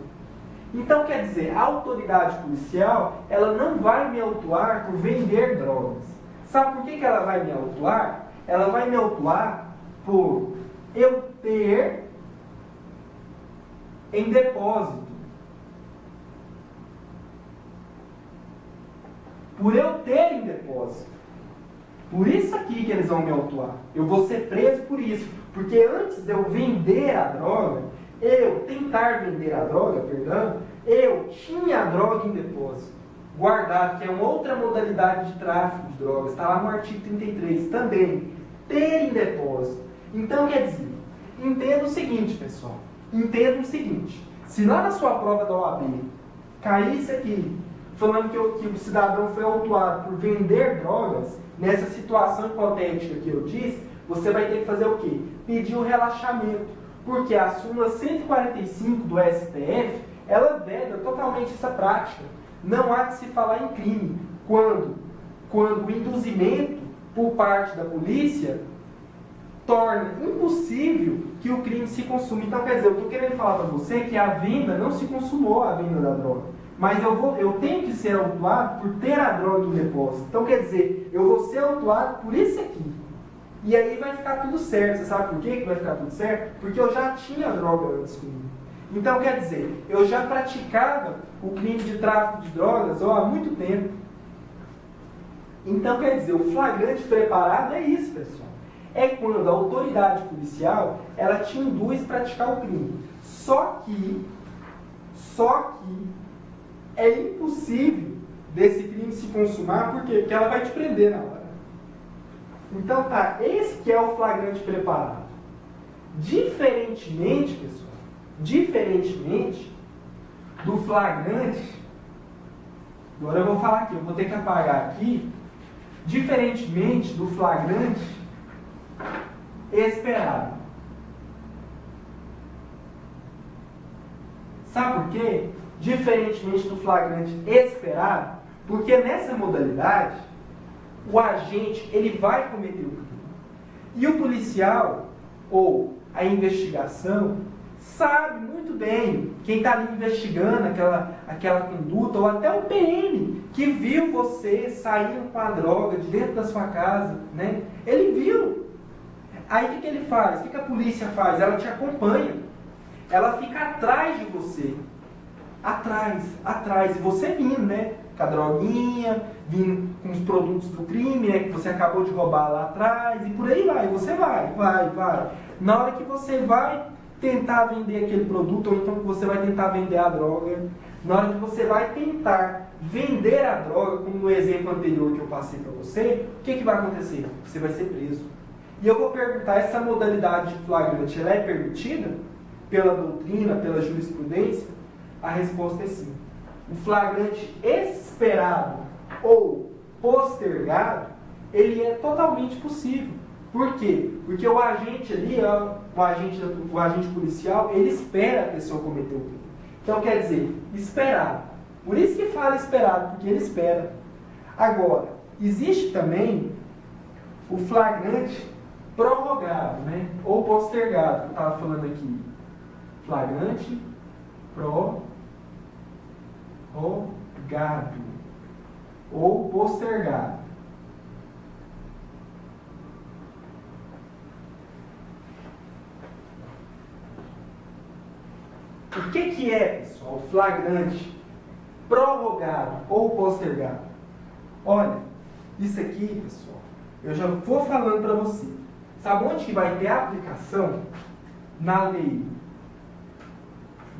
Então, quer dizer, a autoridade policial, ela não vai me autuar por vender drogas. Sabe por que ela vai me autuar? Ela vai me autuar por eu ter em depósito. Por eu ter em depósito. Por isso aqui que eles vão me autuar. Eu vou ser preso por isso. Porque antes de eu vender a droga, tentar vender a droga, eu tinha a droga em depósito, guardado, que é uma outra modalidade de tráfico de drogas, está lá no artigo 33 também, ter em depósito. Então, quer dizer, entenda o seguinte, pessoal, entenda o seguinte, se lá na sua prova da OAB caísse aqui, falando que o cidadão foi autuado por vender drogas, nessa situação hipotética que eu disse, você vai ter que fazer o quê? Pedir o relaxamento. Porque a súmula 145 do STF, ela veda totalmente essa prática. Não há de se falar em crime quando o induzimento por parte da polícia torna impossível que o crime se consuma. Então, quer dizer, eu estou querendo falar para você que a venda não se consumou, a venda da droga. Mas eu tenho que ser autuado por ter a droga em depósito. Então, quer dizer, eu vou ser autuado por isso aqui. E aí vai ficar tudo certo. Você sabe por que vai ficar tudo certo? Porque eu já tinha droga antes comigo. Então, quer dizer, eu já praticava o crime de tráfico de drogas há muito tempo. Então, quer dizer, o flagrante preparado é isso, pessoal. É quando a autoridade policial, ela te induz a praticar o crime. Só que é impossível desse crime se consumar, por quê? Porque ela vai te prender na hora. Então tá, esse que é o flagrante preparado. Diferentemente, pessoal, diferentemente do flagrante, agora eu vou falar aqui, eu vou ter que apagar aqui, diferentemente do flagrante esperado. Sabe por quê? Diferentemente do flagrante esperado, porque nessa modalidade o agente, ele vai cometer o crime. E o policial, ou a investigação, sabe muito bem, quem está ali investigando aquela conduta, ou até o PM, que viu você saindo com a droga de dentro da sua casa, né? Ele viu. Aí o que ele faz? O que a polícia faz? Ela te acompanha. Ela fica atrás de você. Atrás. E você vindo, né? Com a droguinha, vindo com os produtos do crime, né, que você acabou de roubar lá atrás, e por aí vai, você vai. Na hora que você vai tentar vender aquele produto, ou então que você vai tentar vender a droga, na hora que você vai tentar vender a droga, como no exemplo anterior que eu passei para você, o que vai acontecer? Você vai ser preso. E eu vou perguntar, essa modalidade de flagrante, ela é permitida pela doutrina, pela jurisprudência? A resposta é sim. O flagrante esperado ou postergado, ele é totalmente possível. Por quê? Porque o agente ali, o agente policial, ele espera a pessoa cometer o crime. Então, quer dizer, esperado. Por isso que fala esperado, porque ele espera. Agora, existe também o flagrante prorrogado, né? Ou postergado, que eu estava falando aqui. Flagrante prorrogado ou postergado. O que é, pessoal, o flagrante prorrogado ou postergado? Olha, isso aqui, pessoal, eu já vou falando para você. Sabe onde que vai ter a aplicação? Na lei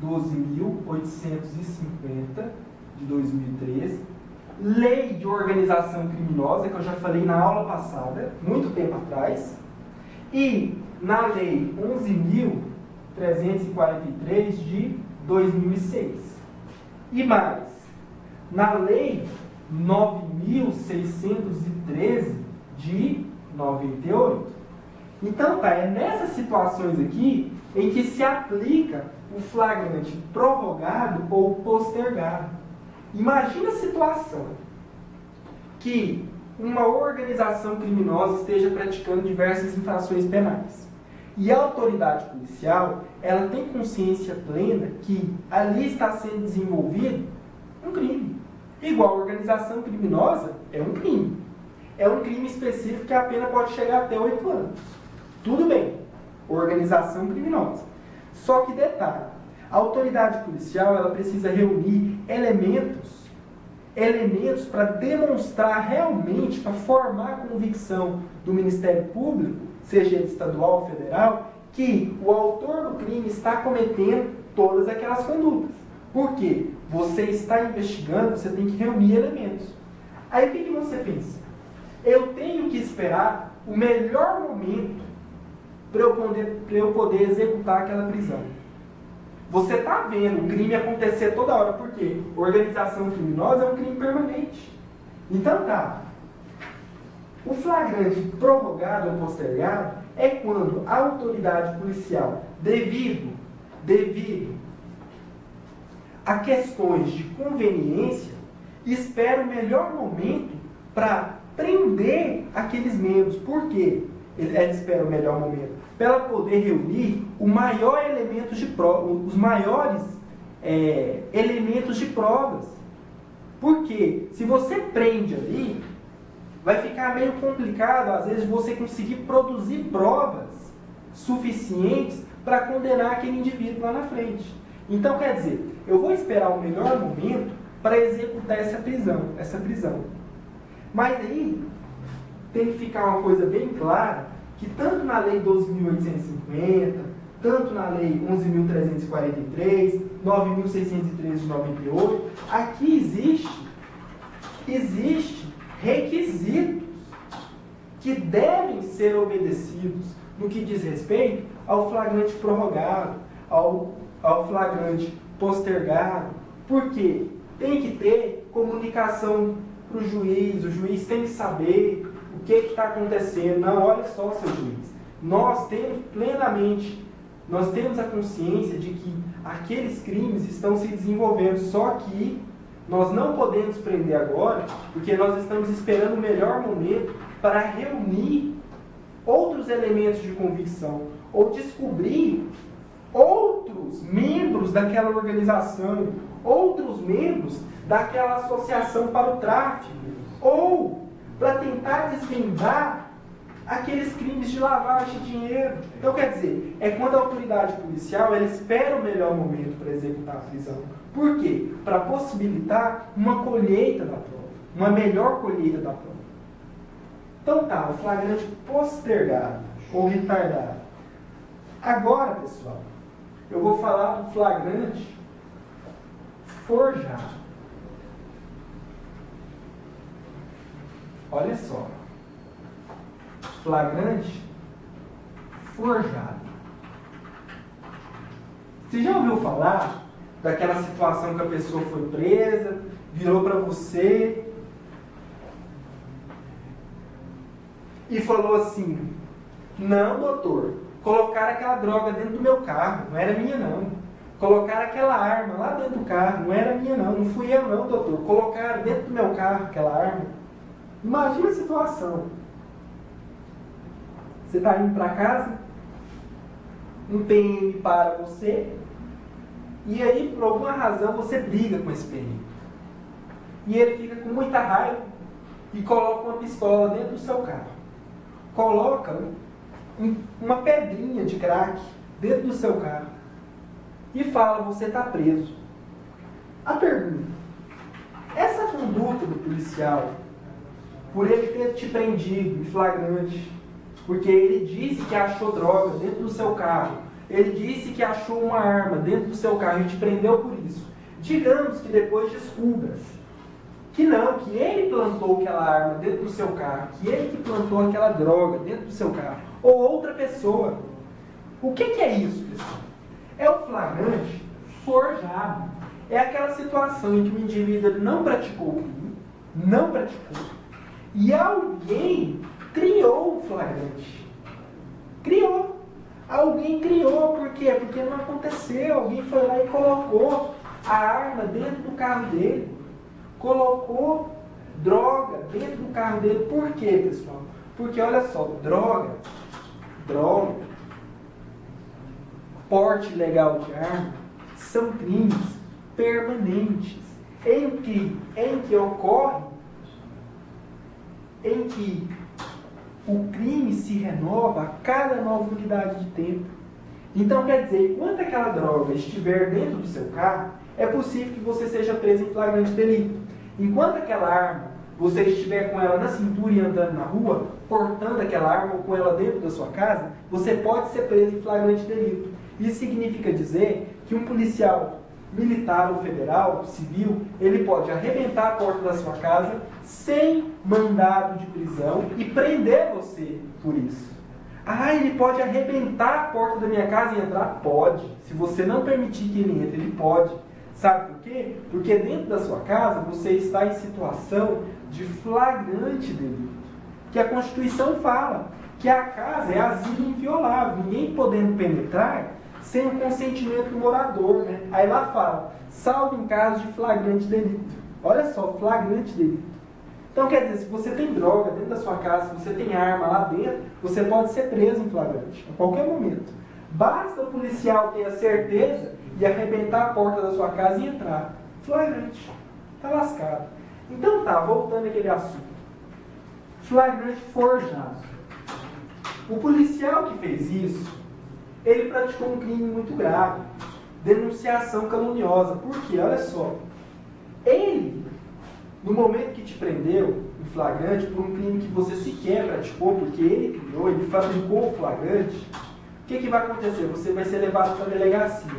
12.850 de 2013, lei de organização criminosa, que eu já falei na aula passada, muito tempo atrás, e na lei 11.343 de 2006. E mais, na lei 9.613 de 98. Então, tá, é nessas situações aqui em que se aplica o flagrante prorrogado ou postergado. Imagina a situação que uma organização criminosa esteja praticando diversas infrações penais. E a autoridade policial, ela tem consciência plena que ali está sendo desenvolvido um crime. Igual a organização criminosa é um crime. É um crime específico que a pena pode chegar até 8 anos. Tudo bem, organização criminosa. Só que detalhe, a autoridade policial ela precisa reunir elementos para demonstrar realmente, para formar a convicção do Ministério Público, seja ele estadual ou federal, que o autor do crime está cometendo todas aquelas condutas. Por quê? Você está investigando, você tem que reunir elementos. Aí o que você pensa? Eu tenho que esperar o melhor momento para eu poder executar aquela prisão. Você está vendo o crime acontecer toda hora, por quê? Organização criminosa é um crime permanente. Então tá. O flagrante prorrogado ou postergado é quando a autoridade policial, devido a questões de conveniência, espera o melhor momento para prender aqueles membros. Por quê? Ela espera o melhor momento para ela poder reunir os maiores elementos de provas. Porque se você prende ali, vai ficar meio complicado, às vezes, você conseguir produzir provas suficientes para condenar aquele indivíduo lá na frente. Então, quer dizer, eu vou esperar o melhor momento para executar essa prisão. Mas aí, tem que ficar uma coisa bem clara, que tanto na Lei 12.850, tanto na Lei 11.343, 9.613 de 98, aqui existe requisitos que devem ser obedecidos no que diz respeito ao flagrante prorrogado, ao flagrante postergado. Por quê? Tem que ter comunicação para o juiz tem que saber o que está acontecendo. Não, olha só, seu juiz, nós temos a consciência de que aqueles crimes estão se desenvolvendo, só que nós não podemos prender agora, porque nós estamos esperando o melhor momento para reunir outros elementos de convicção, ou descobrir outros membros daquela organização, outros membros daquela associação para o tráfico, ou para tentar desvendar aqueles crimes de lavagem de dinheiro. Então, quer dizer, é quando a autoridade policial ela espera o melhor momento para executar a prisão. Por quê? Para possibilitar uma colheita da prova, uma melhor colheita da prova. Então tá, o flagrante postergado ou retardado. Agora, pessoal, eu vou falar do flagrante forjado. Olha só. Flagrante forjado. Você já ouviu falar daquela situação que a pessoa foi presa, virou para você e falou assim: não, doutor, colocaram aquela droga dentro do meu carro, não era minha não. Colocaram aquela arma lá dentro do carro, não era minha não, não fui eu não, doutor. Colocaram dentro do meu carro aquela arma. Imagina a situação. Você está indo para casa, um PM para você, e aí, por alguma razão, você briga com esse PM. E ele fica com muita raiva e coloca uma pistola dentro do seu carro. Coloca uma pedrinha de crack dentro do seu carro e fala: você está preso. A pergunta: essa conduta do policial, por ele ter te prendido em flagrante, porque ele disse que achou droga dentro do seu carro, ele disse que achou uma arma dentro do seu carro e te prendeu por isso, digamos que depois descubra-se que não, que ele plantou aquela arma dentro do seu carro, que ele que plantou aquela droga dentro do seu carro, ou outra pessoa. O que é isso, pessoal? É o flagrante forjado. É aquela situação em que o indivíduo não praticou o crime, não praticou. E alguém criou o flagrante. Criou. Alguém criou, por quê? Porque não aconteceu. Alguém foi lá e colocou a arma dentro do carro dele. Colocou droga dentro do carro dele. Por quê, pessoal? Porque, olha só, droga, porte ilegal de arma, são crimes permanentes, em que ocorre, em que o crime se renova a cada nova unidade de tempo. Então, quer dizer, enquanto aquela droga estiver dentro do seu carro, é possível que você seja preso em flagrante delito. Enquanto aquela arma, você estiver com ela na cintura e andando na rua, portando aquela arma ou com ela dentro da sua casa, você pode ser preso em flagrante delito. Isso significa dizer que um policial militar ou federal, civil, ele pode arrebentar a porta da sua casa sem mandado de prisão e prender você por isso. Ah, ele pode arrebentar a porta da minha casa e entrar? Pode. Se você não permitir que ele entre, ele pode. Sabe por quê? Porque dentro da sua casa você está em situação de flagrante delito. Que a Constituição fala que a casa é asilo inviolável, ninguém podendo penetrar sem o consentimento do morador, né? Aí lá fala, salvo em caso de flagrante delito. Olha só, flagrante delito. Então quer dizer, se você tem droga dentro da sua casa, se você tem arma lá dentro, você pode ser preso em flagrante, a qualquer momento. Basta o policial ter a certeza e arrebentar a porta da sua casa e entrar. Flagrante. Está lascado. Então tá, voltando àquele assunto. Flagrante forjado. O policial que fez isso, ele praticou um crime muito grave. Denunciação caluniosa. Por quê? Olha só. Ele, no momento que te prendeu em flagrante por um crime que você sequer praticou, porque ele criou, ele fabricou o flagrante, o que vai acontecer? Você vai ser levado para a delegacia.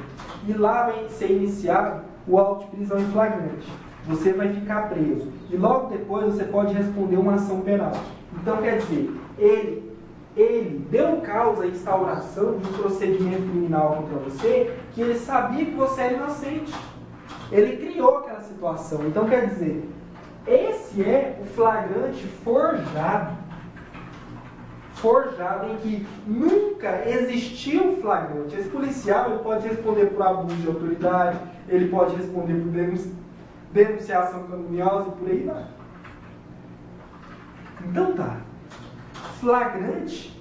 E lá vai ser iniciado o auto de prisão em flagrante. Você vai ficar preso. E logo depois você pode responder uma ação penal. Então, quer dizer, ele deu causa à instauração de um procedimento criminal contra você, que ele sabia que você era inocente. Ele criou aquela situação. Então, quer dizer, esse é o flagrante forjado. Forjado em que nunca existiu flagrante. Esse policial ele pode responder por abuso de autoridade, ele pode responder por denunciação caluniosa e por aí vai. Então tá. Flagrante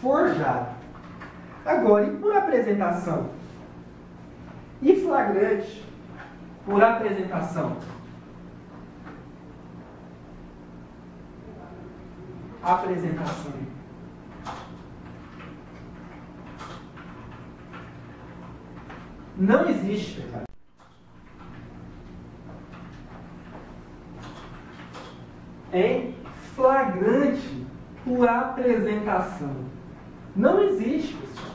forjado. Agora, e por apresentação? E flagrante por apresentação? Apresentação. Não existe, cara. É flagrante por apresentação. Não existe, pessoal.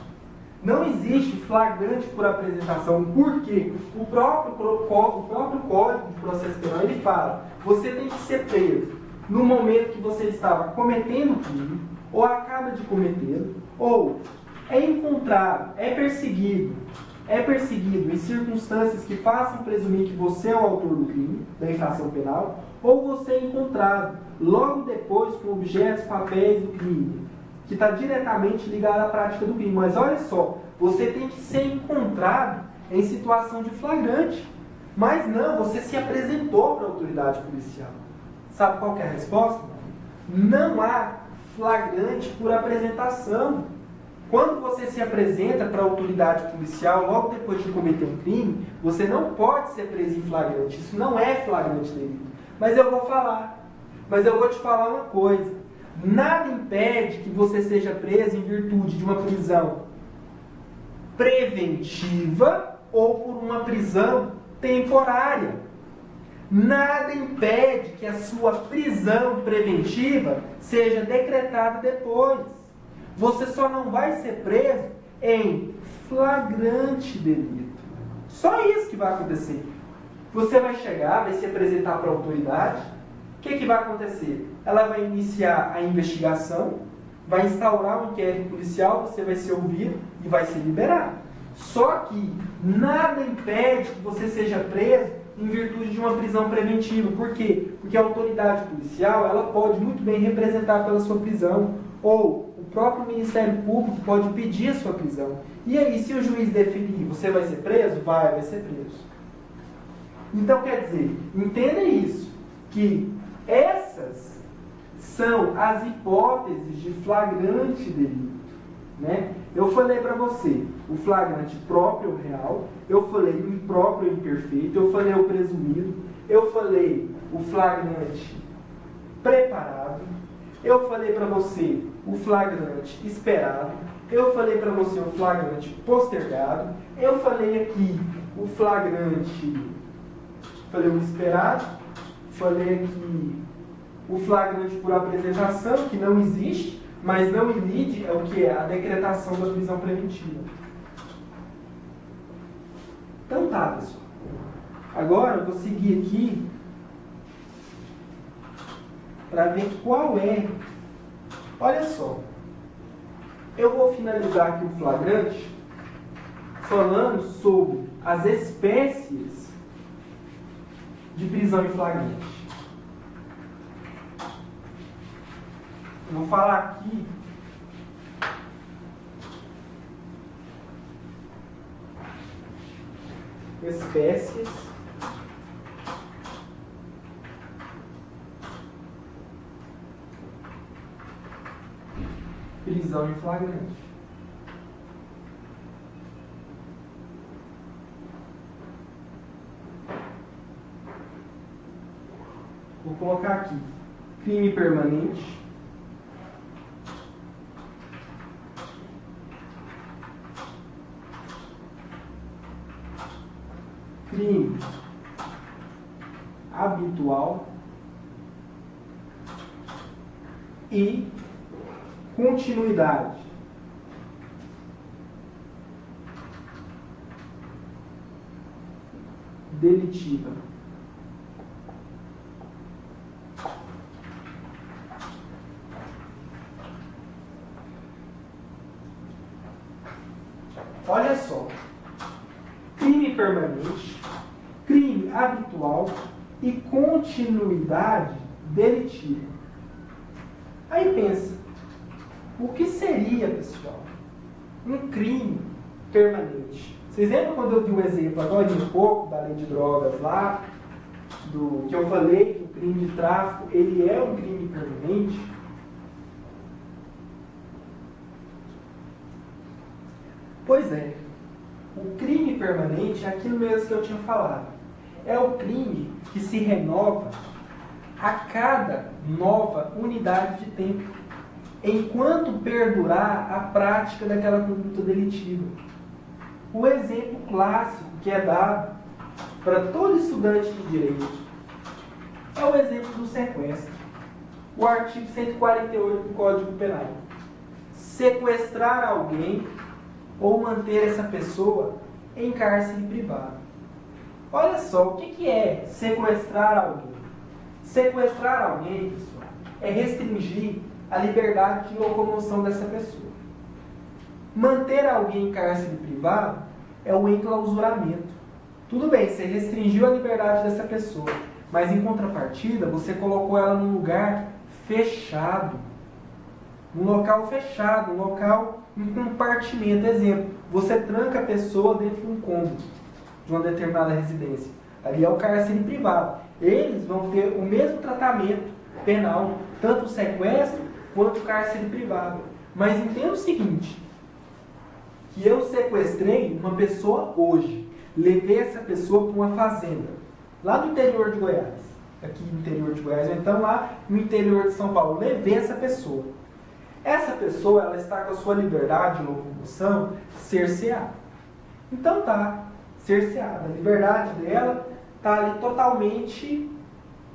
Não existe flagrante por apresentação. Por quê? O próprio Código de Processo Penal, ele fala, você tem que ser preso no momento que você estava cometendo o crime, ou acaba de cometê-lo, ou é encontrado, é perseguido em circunstâncias que façam presumir que você é o autor do crime, da infração penal, ou você é encontrado logo depois com objetos, papéis do crime, que está diretamente ligado à prática do crime. Mas olha só, você tem que ser encontrado em situação de flagrante. Mas não, você se apresentou para a autoridade policial. Sabe qual que é a resposta? Não há flagrante por apresentação. Quando você se apresenta para a autoridade policial, logo depois de cometer um crime, você não pode ser preso em flagrante. Isso não é flagrante delito. Mas eu vou te falar uma coisa. Nada impede que você seja preso em virtude de uma prisão preventiva ou por uma prisão temporária. Nada impede que a sua prisão preventiva seja decretada depois. Você só não vai ser preso em flagrante delito. Só isso que vai acontecer. Você vai chegar, vai se apresentar para a autoridade. O que vai acontecer? Ela vai iniciar a investigação, vai instaurar um inquérito policial, você vai ser ouvido e vai ser liberado. Só que nada impede que você seja preso em virtude de uma prisão preventiva. Por quê? Porque a autoridade policial ela pode muito bem representar pela sua prisão, ou o próprio Ministério Público pode pedir a sua prisão. E aí, se o juiz definir, você vai ser preso? Vai ser preso. Então, quer dizer, entenda isso, que essas são as hipóteses de flagrante delito, né? Eu falei para você o flagrante próprio ou real, eu falei o impróprio ou imperfeito, eu falei o presumido, eu falei o flagrante preparado, eu falei para você o flagrante esperado, eu falei para você o flagrante postergado, eu falei aqui o flagrante, falei o esperado, falei aqui o flagrante por apresentação, que não existe, mas não ilide é o que é a decretação da prisão preventiva. Então tá, pessoal. Agora eu vou seguir aqui para ver qual é. Olha só. Eu vou finalizar aqui o flagrante falando sobre as espécies de prisão em flagrante. Eu vou falar aqui espécies prisão em flagrante. Vou colocar aqui crime permanente, crime habitual e continuidade. Delitiva. Olha só. Crime permanente, crime habitual e continuidade delitiva. Aí pensa, o que seria, pessoal, um crime permanente? Vocês lembram quando eu dei o exemplo agora um pouco da lei de drogas lá, que eu falei que o crime de tráfico ele é um crime permanente? Pois é. O crime permanente é aquilo mesmo que eu tinha falado. É o crime que se renova a cada nova unidade de tempo, enquanto perdurar a prática daquela conduta delitiva. O exemplo clássico que é dado para todo estudante de direito é o exemplo do sequestro. O artigo 148 do Código Penal. Sequestrar alguém ou manter essa pessoa em cárcere privado. Olha só, o que é sequestrar alguém? Sequestrar alguém, pessoal, é restringir a liberdade de locomoção dessa pessoa. Manter alguém em cárcere privado é o enclausuramento. Tudo bem, você restringiu a liberdade dessa pessoa, mas em contrapartida, você colocou ela num lugar fechado. Num local fechado, um local em compartimento. Exemplo, você tranca a pessoa dentro de um cômodo de uma determinada residência. Ali é o cárcere privado. Eles vão ter o mesmo tratamento penal, tanto o sequestro quanto o cárcere privado. Mas entenda o seguinte, que eu sequestrei uma pessoa hoje, levei essa pessoa para uma fazenda, lá no interior de Goiás, aqui no interior de Goiás, ou então lá no interior de São Paulo, levei essa pessoa. Essa pessoa ela está com a sua liberdade de locomoção cerceada. Então tá cerceada. A liberdade dela está ali totalmente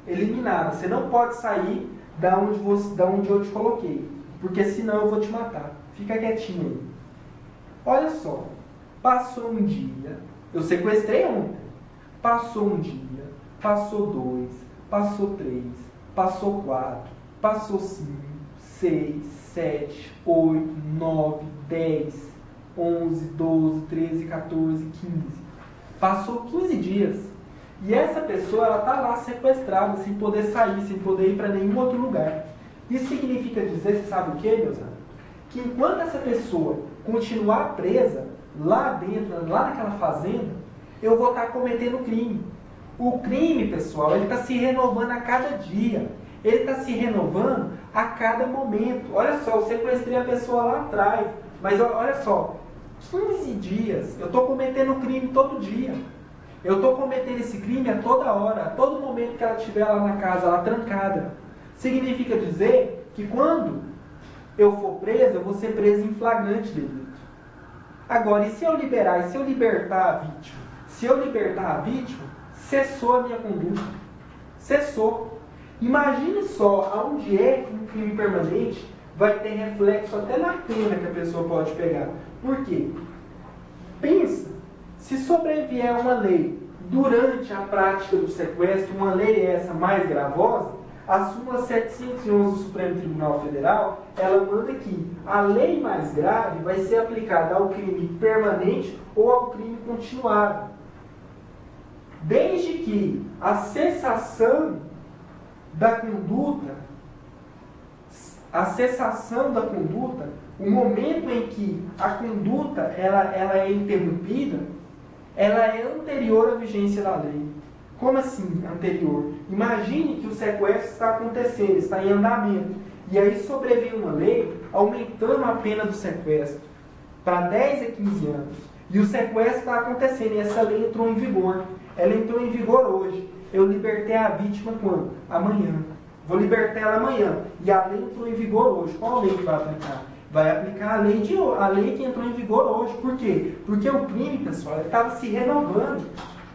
eliminada. Você não pode sair da onde eu te coloquei, porque senão eu vou te matar. Fica quietinho aí. Olha só. Passou um dia. Eu sequestrei ontem. Passou um dia. Passou 2. Passou 3. Passou 4. Passou 5. 6, 7, 8, 9, 10, 11, 12, 13, 14, 15. Passou 15 dias. E essa pessoa, ela está lá sequestrada, sem poder sair, sem poder ir para nenhum outro lugar. Isso significa dizer, você sabe o que, meus amigos? Que enquanto essa pessoa continuar presa, lá dentro, lá naquela fazenda, eu vou estar cometendo crime. O crime, pessoal, ele está se renovando a cada dia. Ele está se renovando a cada momento. Olha só, eu sequestrei a pessoa lá atrás, mas olha só, 15 dias, eu estou cometendo crime todo dia. Eu estou cometendo esse crime a toda hora, a todo momento que ela estiver lá na casa, lá trancada. Significa dizer que quando eu for preso, eu vou ser preso em flagrante delito. Agora, e se eu liberar, e se eu libertar a vítima? Se eu libertar a vítima, cessou a minha conduta. Cessou. Imagine só aonde é que um crime permanente vai ter reflexo até na pena que a pessoa pode pegar. Por quê? Pensa, se sobrevier uma lei durante a prática do sequestro, uma lei essa mais gravosa, a súmula 711 do Supremo Tribunal Federal, ela manda que a lei mais grave vai ser aplicada ao crime permanente ou ao crime continuado, desde que a cessação da conduta, o momento em que a conduta ela é interrompida, ela é anterior à vigência da lei. Como assim anterior? Imagine que o sequestro está acontecendo, está em andamento, e aí sobrevém uma lei aumentando a pena do sequestro para 10 a 15 anos. E o sequestro está acontecendo, e essa lei entrou em vigor. Ela entrou em vigor hoje. Eu libertei a vítima quando? Amanhã. Vou libertar ela amanhã. E a lei entrou em vigor hoje. Qual lei que vai aplicar? Vai aplicar a lei que entrou em vigor hoje. Por quê? Porque o crime, pessoal, estava se renovando.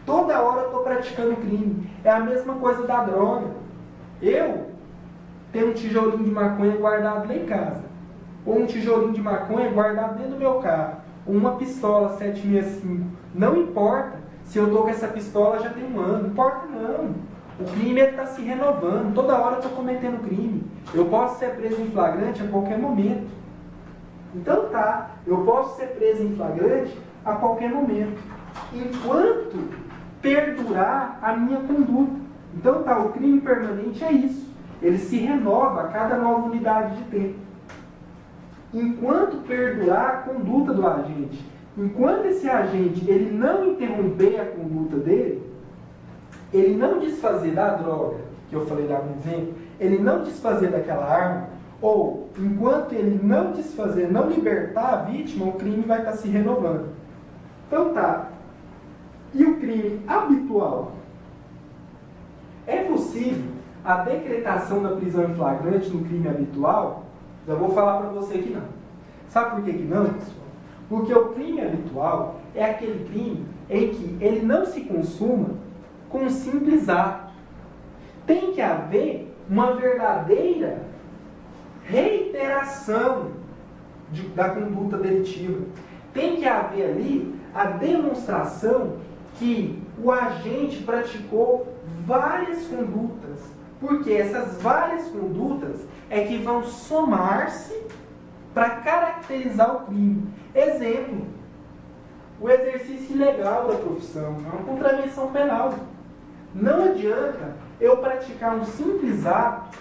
Toda hora eu estou praticando crime. É a mesma coisa da droga. Eu tenho um tijolinho de maconha guardado lá em casa. Ou um tijolinho de maconha guardado dentro do meu carro. Ou uma pistola 765. Não importa se eu estou com essa pistola já tem um ano. Não importa não. O crime está se renovando. Toda hora eu estou cometendo crime. Eu posso ser preso em flagrante a qualquer momento. Então tá, eu posso ser preso em flagrante a qualquer momento. Enquanto perdurar a minha conduta. Então tá, o crime permanente é isso. Ele se renova a cada nova unidade de tempo. Enquanto perdurar a conduta do agente. Enquanto esse agente ele não interromper a conduta dele, ele não desfazer da droga, que eu falei lá no exemplo, ele não desfazer daquela arma, ou enquanto ele não desfazer, não libertar a vítima, o crime vai estar se renovando. Então tá. E o crime habitual? É possível a decretação da prisão em flagrante no crime habitual? Já vou falar para você que não. Sabe por que não, pessoal? Porque o crime habitual é aquele crime em que ele não se consuma com um simples ato. Tem que haver uma verdadeira reiteração da conduta delitiva. Tem que haver ali a demonstração que o agente praticou várias condutas. Porque essas várias condutas é que vão somar-se para caracterizar o crime. Exemplo, o exercício ilegal da profissão é uma contravenção penal. Não adianta eu praticar um simples ato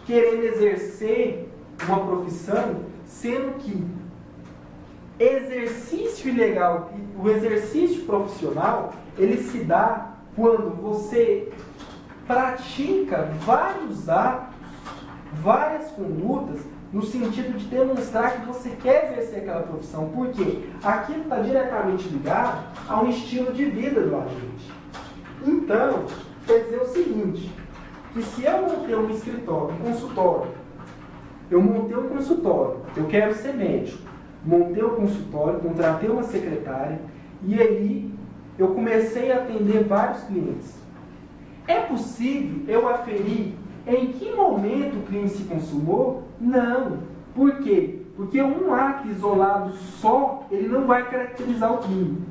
querendo exercer uma profissão, sendo que exercício ilegal, o exercício profissional, ele se dá quando você pratica vários atos, várias condutas, no sentido de demonstrar que você quer exercer aquela profissão. Por quê? Aquilo está diretamente ligado a um estilo de vida do agente. Então, quer dizer o seguinte, que se eu montei um escritório, um consultório, eu montei um consultório, eu quero ser médico, montei um consultório, contratei uma secretária, e aí eu comecei a atender vários clientes. É possível eu aferir em que momento o crime se consumou? Não. Por quê? Porque um ato isolado só, ele não vai caracterizar o crime.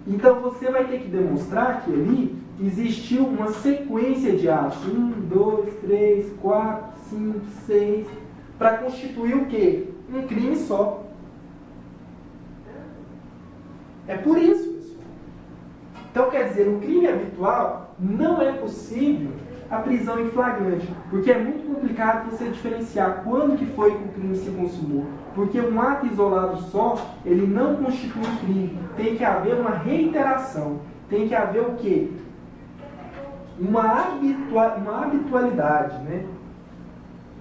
Então você vai ter que demonstrar que ali existiu uma sequência de atos. 1, 2, 3, 4, 5, 6, para constituir o quê? Um crime só. É por isso, pessoal. Então, quer dizer, no crime habitual, não é possível a prisão em flagrante, porque é muito complicado você diferenciar quando que foi que o crime se consumou. Porque um ato isolado só, ele não constitui um crime. Tem que haver uma reiteração. Tem que haver o quê? Uma habitualidade, né?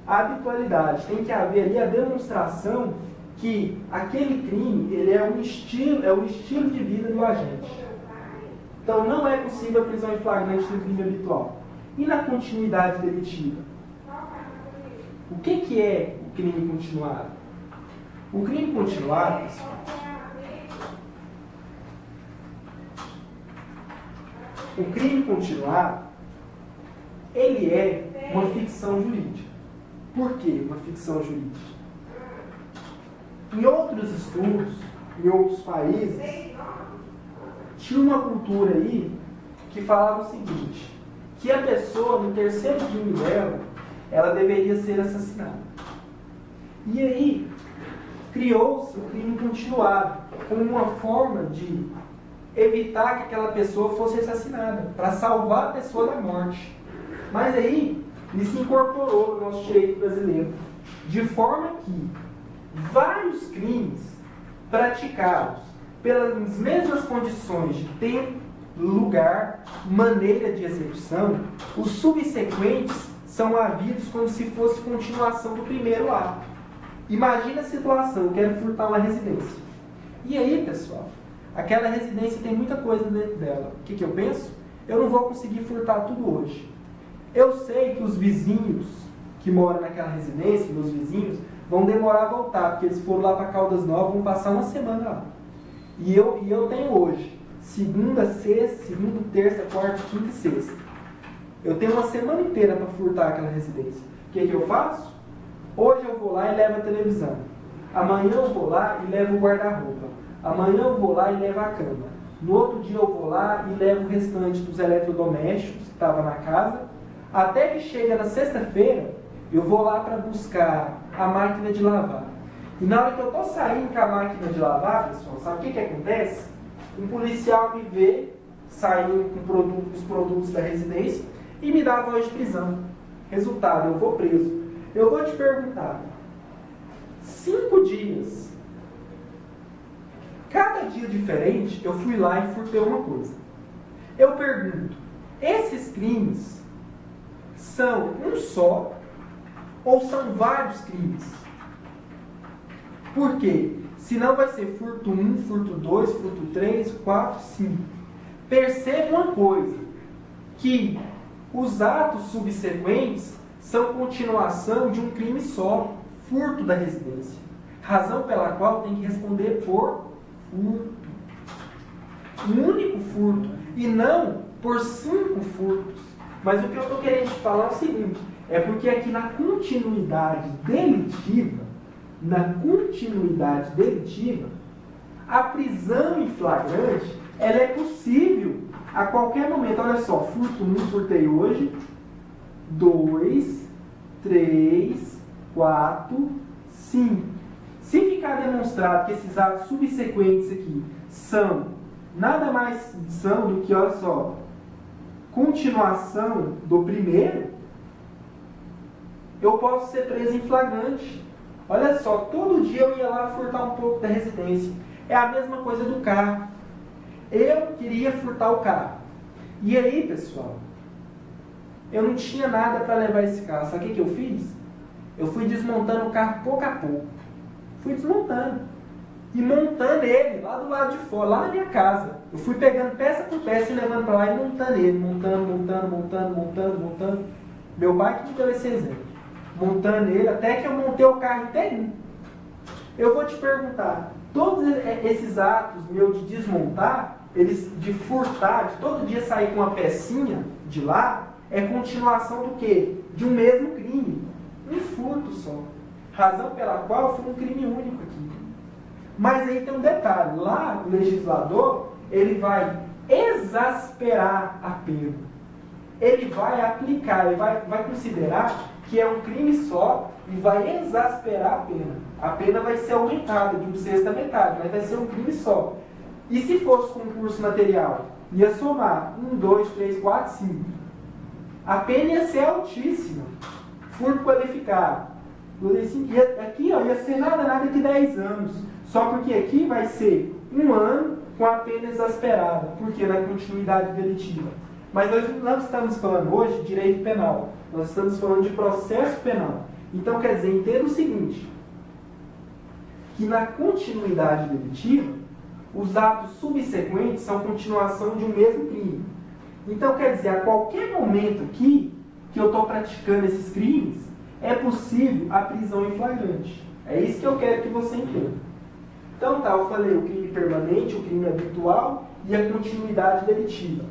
A habitualidade. Tem que haver ali a demonstração que aquele crime, ele é um estilo de vida do agente. Então, não é possível a prisão em flagrante no crime habitual. E na continuidade delitiva? O que é o crime continuado? O crime continuado, pessoal, o crime continuado, ele é uma ficção jurídica. Por que uma ficção jurídica? Em outros estudos, em outros países, tinha uma cultura aí que falava o seguinte, que a pessoa, no terceiro crime dela, ela deveria ser assassinada. E aí, criou-se o crime continuado, como uma forma de evitar que aquela pessoa fosse assassinada, para salvar a pessoa da morte. Mas aí, ele se incorporou no nosso direito brasileiro, de forma que vários crimes praticados pelas mesmas condições de tempo, lugar, maneira de execução, os subsequentes são havidos como se fosse continuação do primeiro ato. Imagina a situação, eu quero furtar uma residência. E aí, pessoal, aquela residência tem muita coisa dentro dela. O que eu penso? Eu não vou conseguir furtar tudo hoje. Eu sei que os vizinhos que moram naquela residência, meus vizinhos, vão demorar a voltar, porque eles foram lá para Caldas Novas, vão passar uma semana lá. E eu tenho hoje, segunda, terça, quarta, quinta e sexta. Eu tenho uma semana inteira para furtar aquela residência. O que eu faço? Hoje eu vou lá e levo a televisão. Amanhã eu vou lá e levo o guarda-roupa. Amanhã eu vou lá e levo a cama. No outro dia eu vou lá e levo o restante dos eletrodomésticos que estavam na casa. Até que chega na sexta-feira, eu vou lá para buscar a máquina de lavar. E na hora que eu estou saindo com a máquina de lavar, pessoal, sabe o que acontece? Um policial me vê saindo com os produtos da residência e me dá a voz de prisão. Resultado, eu vou preso. Eu vou te perguntar, 5 dias, cada dia diferente, eu fui lá e furtei uma coisa. Eu pergunto, esses crimes são um só ou são vários crimes? Por quê? Senão vai ser furto 1, furto 2, furto 3, 4, 5. Perceba uma coisa, que os atos subsequentes são continuação de um crime só, furto da residência. Razão pela qual tem que responder por furto. Um único furto, e não por 5 furtos. Mas o que eu estou querendo te falar é o seguinte, é porque aqui na continuidade delitiva, a prisão em flagrante, ela é possível a qualquer momento. Olha só, furto 1, furtei hoje, 2, 3, 4, 5. Se ficar demonstrado que esses atos subsequentes aqui são nada mais são do que, olha só, continuação do primeiro, eu posso ser preso em flagrante. Olha só, todo dia eu ia lá furtar um pouco da residência. É a mesma coisa do carro. Eu queria furtar o carro. E aí, pessoal, eu não tinha nada para levar esse carro. Sabe o que eu fiz? Eu fui desmontando o carro pouco a pouco. Fui desmontando. E montando ele lá do lado de fora, lá na minha casa. Eu fui pegando peça por peça e levando para lá e montando ele. Montando. Meu pai que me deu esse exemplo. Montando ele até que eu montei o carro inteirinho. Eu vou te perguntar, todos esses atos meus de desmontar, eles de furtar, de todo dia sair com uma pecinha de lá, é continuação do quê? De um mesmo crime. Um furto só. Razão pela qual foi um crime único aqui. Mas aí tem um detalhe, lá o legislador, ele vai exasperar a pena. Ele vai aplicar, ele vai considerar que é um crime só e vai exasperar a pena. A pena vai ser aumentada de 1/6 da metade, mas vai ser um crime só. E se fosse concurso material? Ia somar 1, 2, 3, 4, 5. A pena ia ser altíssima. Furto qualificado. Aqui ó, ia ser nada que 10 anos. Só porque aqui vai ser 1 ano com a pena exasperada. Porque na continuidade delitiva. Mas nós não estamos falando hoje de direito penal. Nós estamos falando de processo penal. Então quer dizer, entenda o seguinte. Que na continuidade delitiva, os atos subsequentes são continuação de um mesmo crime. Então, quer dizer, a qualquer momento aqui que eu estou praticando esses crimes, é possível a prisão em flagrante. É isso que eu quero que você entenda. Então, tá, eu falei o crime permanente, o crime habitual e a continuidade delitiva.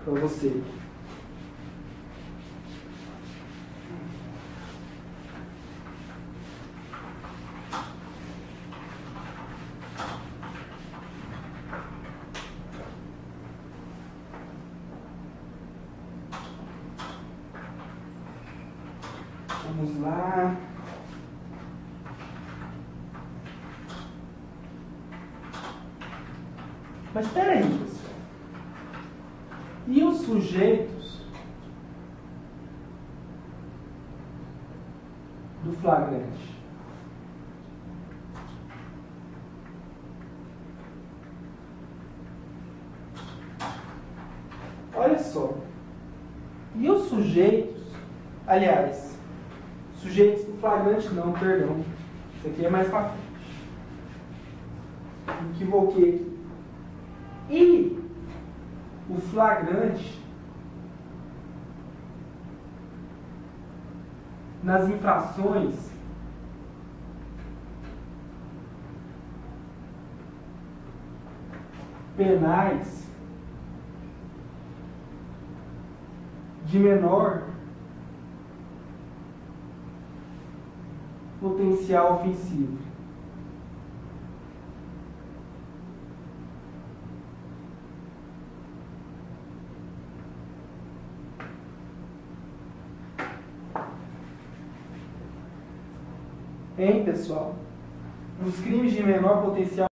Para você. Vamos lá. Mas espera aí, pessoal. E os sujeitos do flagrante? Olha só. E os sujeitos, aliás, sujeitos do flagrante não, perdão. Isso aqui é mais para frente. Me equivoquei aqui. E o flagrante nas infrações penais de menor potencial ofensivo. Hein, pessoal? Os crimes de menor potencial